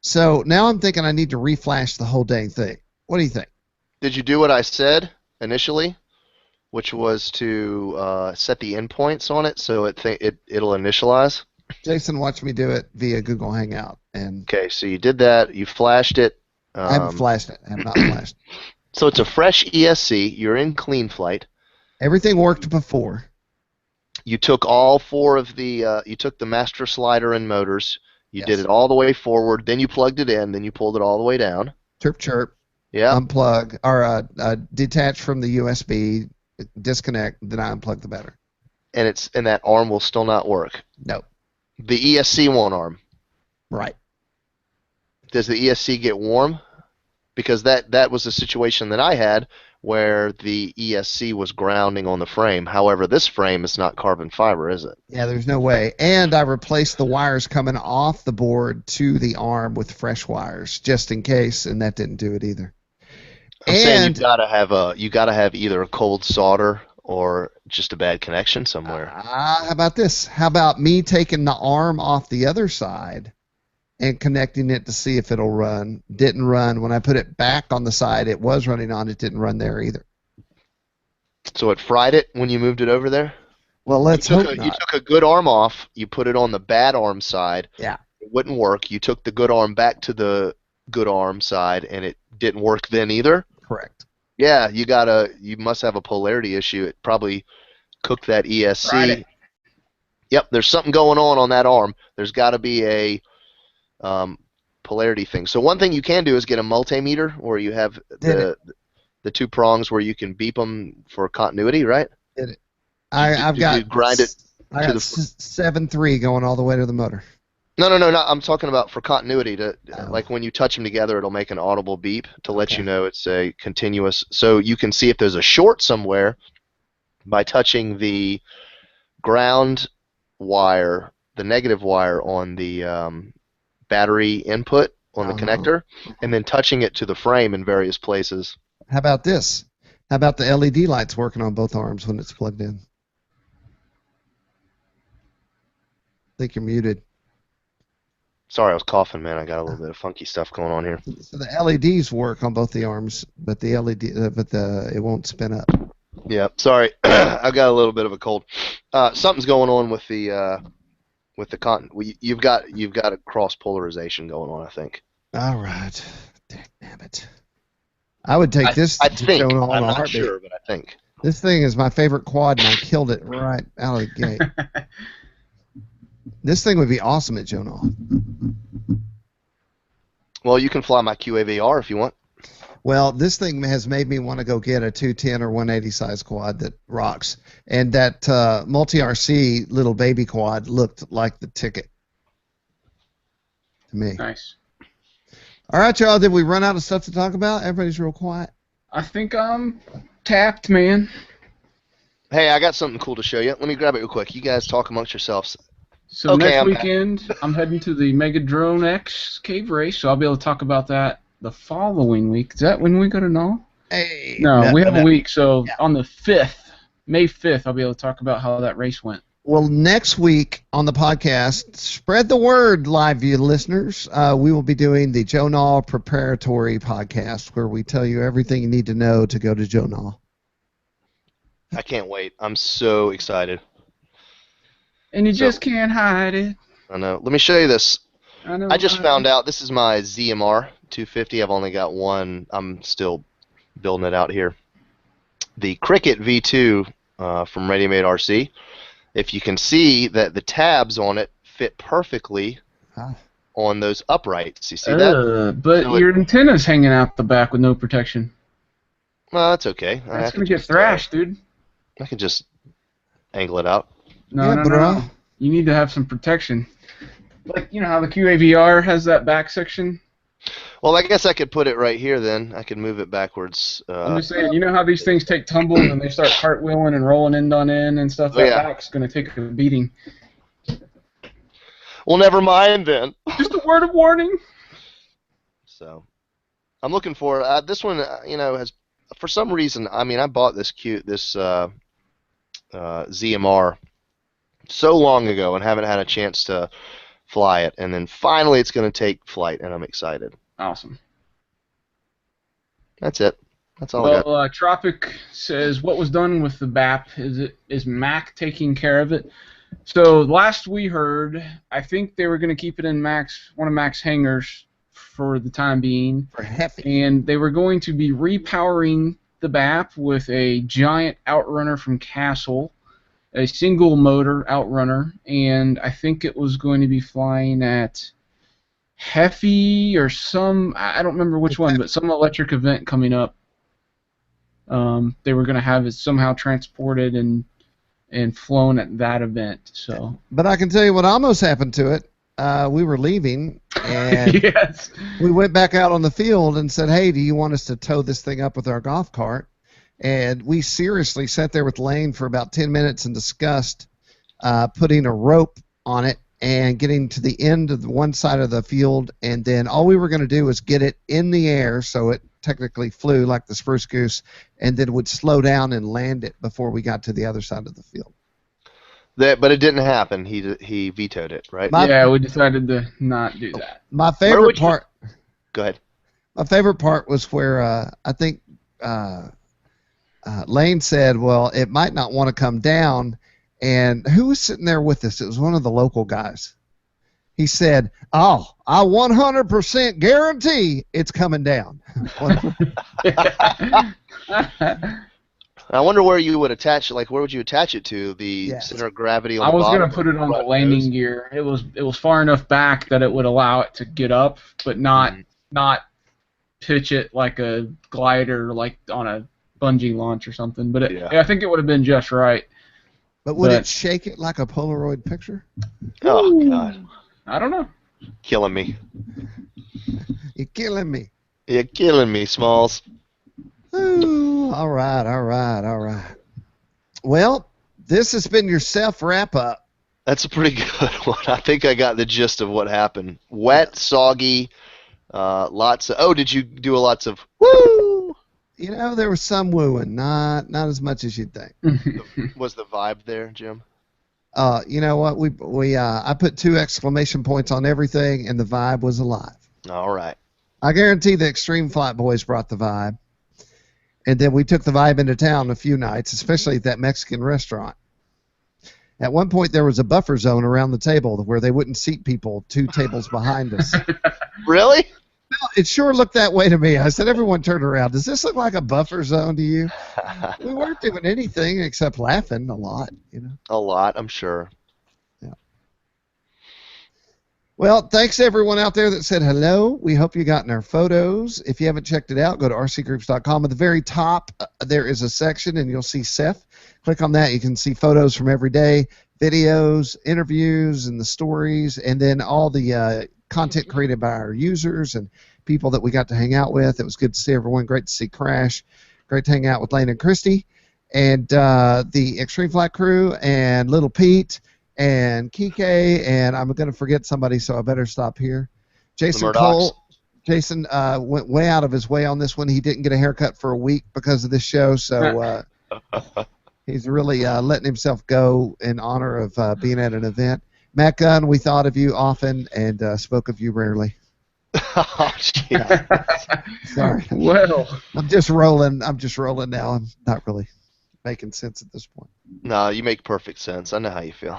So now I'm thinking I need to reflash the whole dang thing. What do you think? Did you do what I said initially, which was to set the endpoints on it so it'll initialize? Jason watched me do it via Google Hangout. And Okay, so you did that. You flashed it. I haven't flashed it. I have not flashed it. So it's a fresh ESC. You're in clean flight. Everything worked before. You took all four of the. You took the master slider and motors. You Yes. did it all the way forward. Then you plugged it in. Then you pulled it all the way down. Chirp, chirp. Yeah. Unplug or detach from the USB, disconnect, then I unplug the battery. And that arm will still not work. No. The ESC won't arm. Right. Does the ESC get warm? Because that was a situation that I had where the ESC was grounding on the frame. However, this frame is not carbon fiber, is it? Yeah, there's no way. And I replaced the wires coming off the board to the arm with fresh wires, just in case, and that didn't do it either. I'm saying you gotta have either a cold solder or just a bad connection somewhere. How about this? How about me taking the arm off the other side and connecting it to see if it'll run? Didn't run. When I put it back on the side it was running on, it didn't run there either. So it fried it when you moved it over there? Well, let's hope not. You took a good arm off, you put it on the bad arm side. Yeah. It wouldn't work. You took the good arm back to the good arm side, and it didn't work then either? Correct. Yeah, you must have a polarity issue. It probably cooked that ESC. Fried it. Yep, there's something going on that arm. There's got to be a polarity thing. So one thing you can do is get a multimeter, where you have the two prongs where you can beep them for continuity, right? Did it. I've got. You grind it. I got 7.3 going all the way to the motor. No. I'm talking about for continuity. Like when you touch them together, it'll make an audible beep to let you know it's a continuous. So you can see if there's a short somewhere by touching the ground wire, the negative wire on the battery input on the connector, and then touching it to the frame in various places. How about this? How about the LED lights working on both arms when it's plugged in? I think you're muted. Sorry, I was coughing, man. I got a little bit of funky stuff going on here. So the LEDs work on both the arms, but the it won't spin up. Yeah, sorry. I got a little bit of a cold. Something's going on with the you've got a cross polarization going on, I think. All right. Damn it. I would take this I to think. show on I'm a not heartbeat. sure, but I think. This thing is my favorite quad, and I killed it right out of the gate. This thing would be awesome at Jonah. Well, you can fly my QAVR if you want. Well, this thing has made me want to go get a 210 or 180 size quad that rocks. And that multi-RC little baby quad looked like the ticket to me. Nice. All right, y'all. Did we run out of stuff to talk about? Everybody's real quiet. I think I'm tapped, man. Hey, I got something cool to show you. Let me grab it real quick. You guys talk amongst yourselves. So Okay, next I'm weekend, I'm heading to the Mega Drone X cave race, so I'll be able to talk about that the following week. Is that when we go to Null? Hey. No, we have a week, so Yeah. on the 5th, May 5th, I'll be able to talk about how that race went. Well, next week on the podcast, spread the word, live view listeners. We will be doing the Joe Nall Preparatory podcast, where we tell you everything you need to know to go to Joe Nall. I can't wait. I'm so excited. And you just can't hide it. I know. Let me show you this. I I just found out this is my ZMR 250. I've only got one. I'm still building it out here. The Cricket V2 from Ready Made RC. If you can see that the tabs on it fit perfectly on those uprights. You see that? But So your antenna's hanging out the back with no protection. Well, that's okay. That's going to get thrashed, dude. I can just angle it out. No, Yeah, no. bro. You need to have some protection. Like, you know how the QAVR has that back section? Well, I guess I could put it right here then. I could move it backwards. I'm just saying, you know how these things take tumbles and they start cartwheeling and rolling end on end and stuff? That back's going to take a beating. Well, never mind then. Just a word of warning. So, I'm looking for this one. Has for some reason. I mean, I bought this ZMR so long ago and haven't had a chance to fly it, and then finally it's going to take flight, and I'm excited. Awesome. That's it. That's all I got. Well, Tropic says, what was done with the BAP? Is Mac taking care of it? So last we heard, I think they were going to keep it in one of Mac's hangars for the time being. For Heffy. And they were going to be repowering the BAP with a giant outrunner from Castle, a single motor outrunner, and I think it was going to be flying at Heffy or I don't remember which one, but some electric event coming up. They were going to have it somehow transported and flown at that event. So. But I can tell you what almost happened to it. We were leaving, and yes. we went back out on the field and said, hey, do you want us to tow this thing up with our golf cart? And we seriously sat there with Lane for about 10 minutes and discussed putting a rope on it and getting to the end of one side of the field, and then all we were going to do was get it in the air so it technically flew like the Spruce Goose, and then would slow down and land it before we got to the other side of the field. But it didn't happen. He vetoed it, right? Yeah, we decided to not do that. My favorite part. Go ahead. My favorite part was where I think Lane said, well, it might not want to come down. And who was sitting there with us? It was one of the local guys. He said, "Oh, I 100% guarantee it's coming down." I wonder where you would attach it. Like, where would you attach it to? The Yes. center of gravity on I the was bottom? gonna put it on the What, landing nose? gear. It was far enough back that it would allow it to get up, but not pitch it like a glider, like on a bungee launch or something. But I think it would have been just right. But would it shake it like a Polaroid picture? Oh, God. I don't know. Killing me. You're killing me. You're killing me, Smalls. Ooh, all right. Well, this has been your SEFF wrap-up. That's a pretty good one. I think I got the gist of what happened. Wet, soggy, lots of... Oh, did you do lots of woo? You know, there was some wooing, not as much as you'd think. Was the vibe there, Jim? You know what? I put 2 exclamation points on everything, and the vibe was alive. All right. I guarantee the Extreme Flight Boys brought the vibe. And then we took the vibe into town a few nights, especially at that Mexican restaurant. At one point, there was a buffer zone around the table where they wouldn't seat people 2 tables behind us. Really? No, it sure looked that way to me. I said, everyone turned around. Does this look like a buffer zone to you? We weren't doing anything except laughing a lot, you know. A lot, I'm sure. Yeah. Well, thanks to everyone out there that said hello. We hope you got in our photos. If you haven't checked it out, go to rcgroups.com. At the very top, there is a section, and you'll see SEFF. Click on that. You can see photos from every day, videos, interviews, and the stories, and then all the content created by our users and people that we got to hang out with. It was good to see everyone. Great to see Crash. Great to hang out with Lane and Christy. And the Extreme Flight crew and Little Pete and Kike, and I'm going to forget somebody, so I better stop here. Jason Cole. Jason went way out of his way on this one. He didn't get a haircut for a week because of this show, so he's really letting himself go in honor of being at an event. Matt Gunn, we thought of you often and spoke of you rarely. Oh, sorry. Well, I'm just rolling now. I'm not really making sense at this point. No, you make perfect sense. I know how you feel.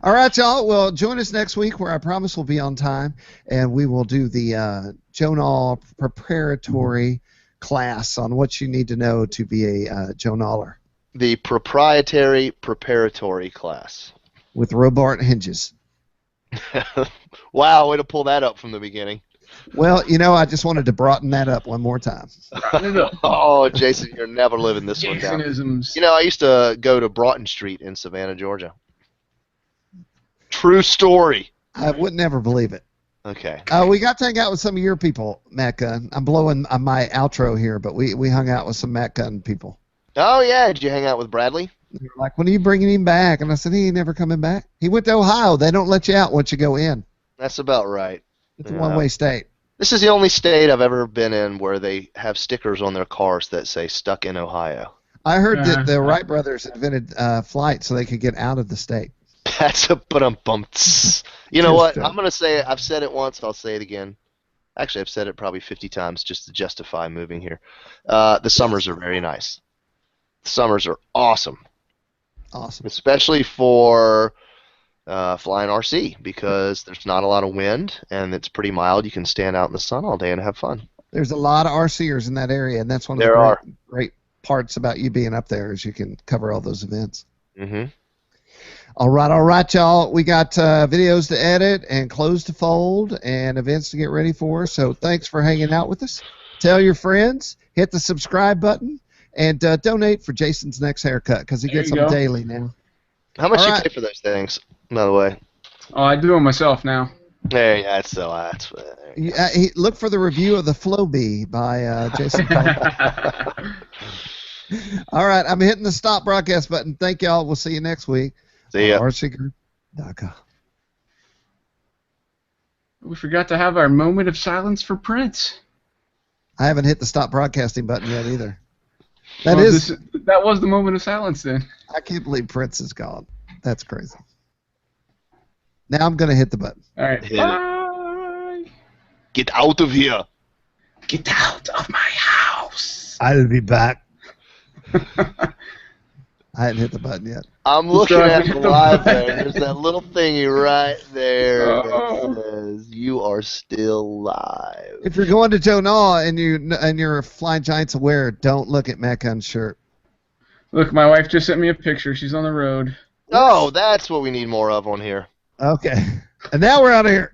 All right, y'all. Well, join us next week where I promise we'll be on time, and we will do the Journal preparatory class on what you need to know to be a journaler. The proprietary preparatory class. With Robart hinges. Wow, way to pull that up from the beginning. Well, you know, I just wanted to broaden that up one more time. Oh, Jason, you're never living this one down. Jasonisms. You know, I used to go to Broughton Street in Savannah, Georgia. True story. I would never believe it. Okay. We got to hang out with some of your people, Matt Gunn. I'm blowing my outro here, but we hung out with some Matt Gunn people. Oh, yeah. Did you hang out with Bradley? They were like, when are you bringing him back? And I said, he ain't never coming back. He went to Ohio. They don't let you out once you go in. That's about right. It's a one-way state. This is the only state I've ever been in where they have stickers on their cars that say "Stuck in Ohio." I heard that the Wright brothers invented flight so they could get out of the state. That's a bum. You know what? I'm going to say it. I've said it once. I'll say it again. Actually, I've said it probably 50 times just to justify moving here. The summers are very nice. The summers are awesome. Awesome. Especially for flying RC because there's not a lot of wind and it's pretty mild. You can stand out in the sun all day and have fun. There's a lot of RCers in that area, and that's one of the great parts about you being up there is you can cover all those events. Mm-hmm. All right, y'all. We got videos to edit and clothes to fold and events to get ready for. So thanks for hanging out with us. Tell your friends. Hit the subscribe button. And donate for Jason's next haircut because he gets them daily now. How much you pay for those things, by the way? Oh, I do them myself now. Yeah, it's so look for the review of the Flow Bee by Jason. All right, I'm hitting the stop broadcast button. Thank y'all. We'll see you next week. See ya. RCGroup.com. We forgot to have our moment of silence for Prince. I haven't hit the stop broadcasting button yet either. That was the moment of silence then. I can't believe Prince is gone. That's crazy. Now I'm going to hit the button. All right. Bye. Get out of here. Get out of my house. I'll be back. I hadn't hit the button yet. I'm looking So at hit the the live button. there. There's that little thingy right there Oh. that says you are still live. If you're going to Jonah and you're Flying Giants aware, don't look at Meccan's shirt. Look, my wife just sent me a picture. She's on the road. Oh, that's what we need more of on here. Okay. And now we're out of here.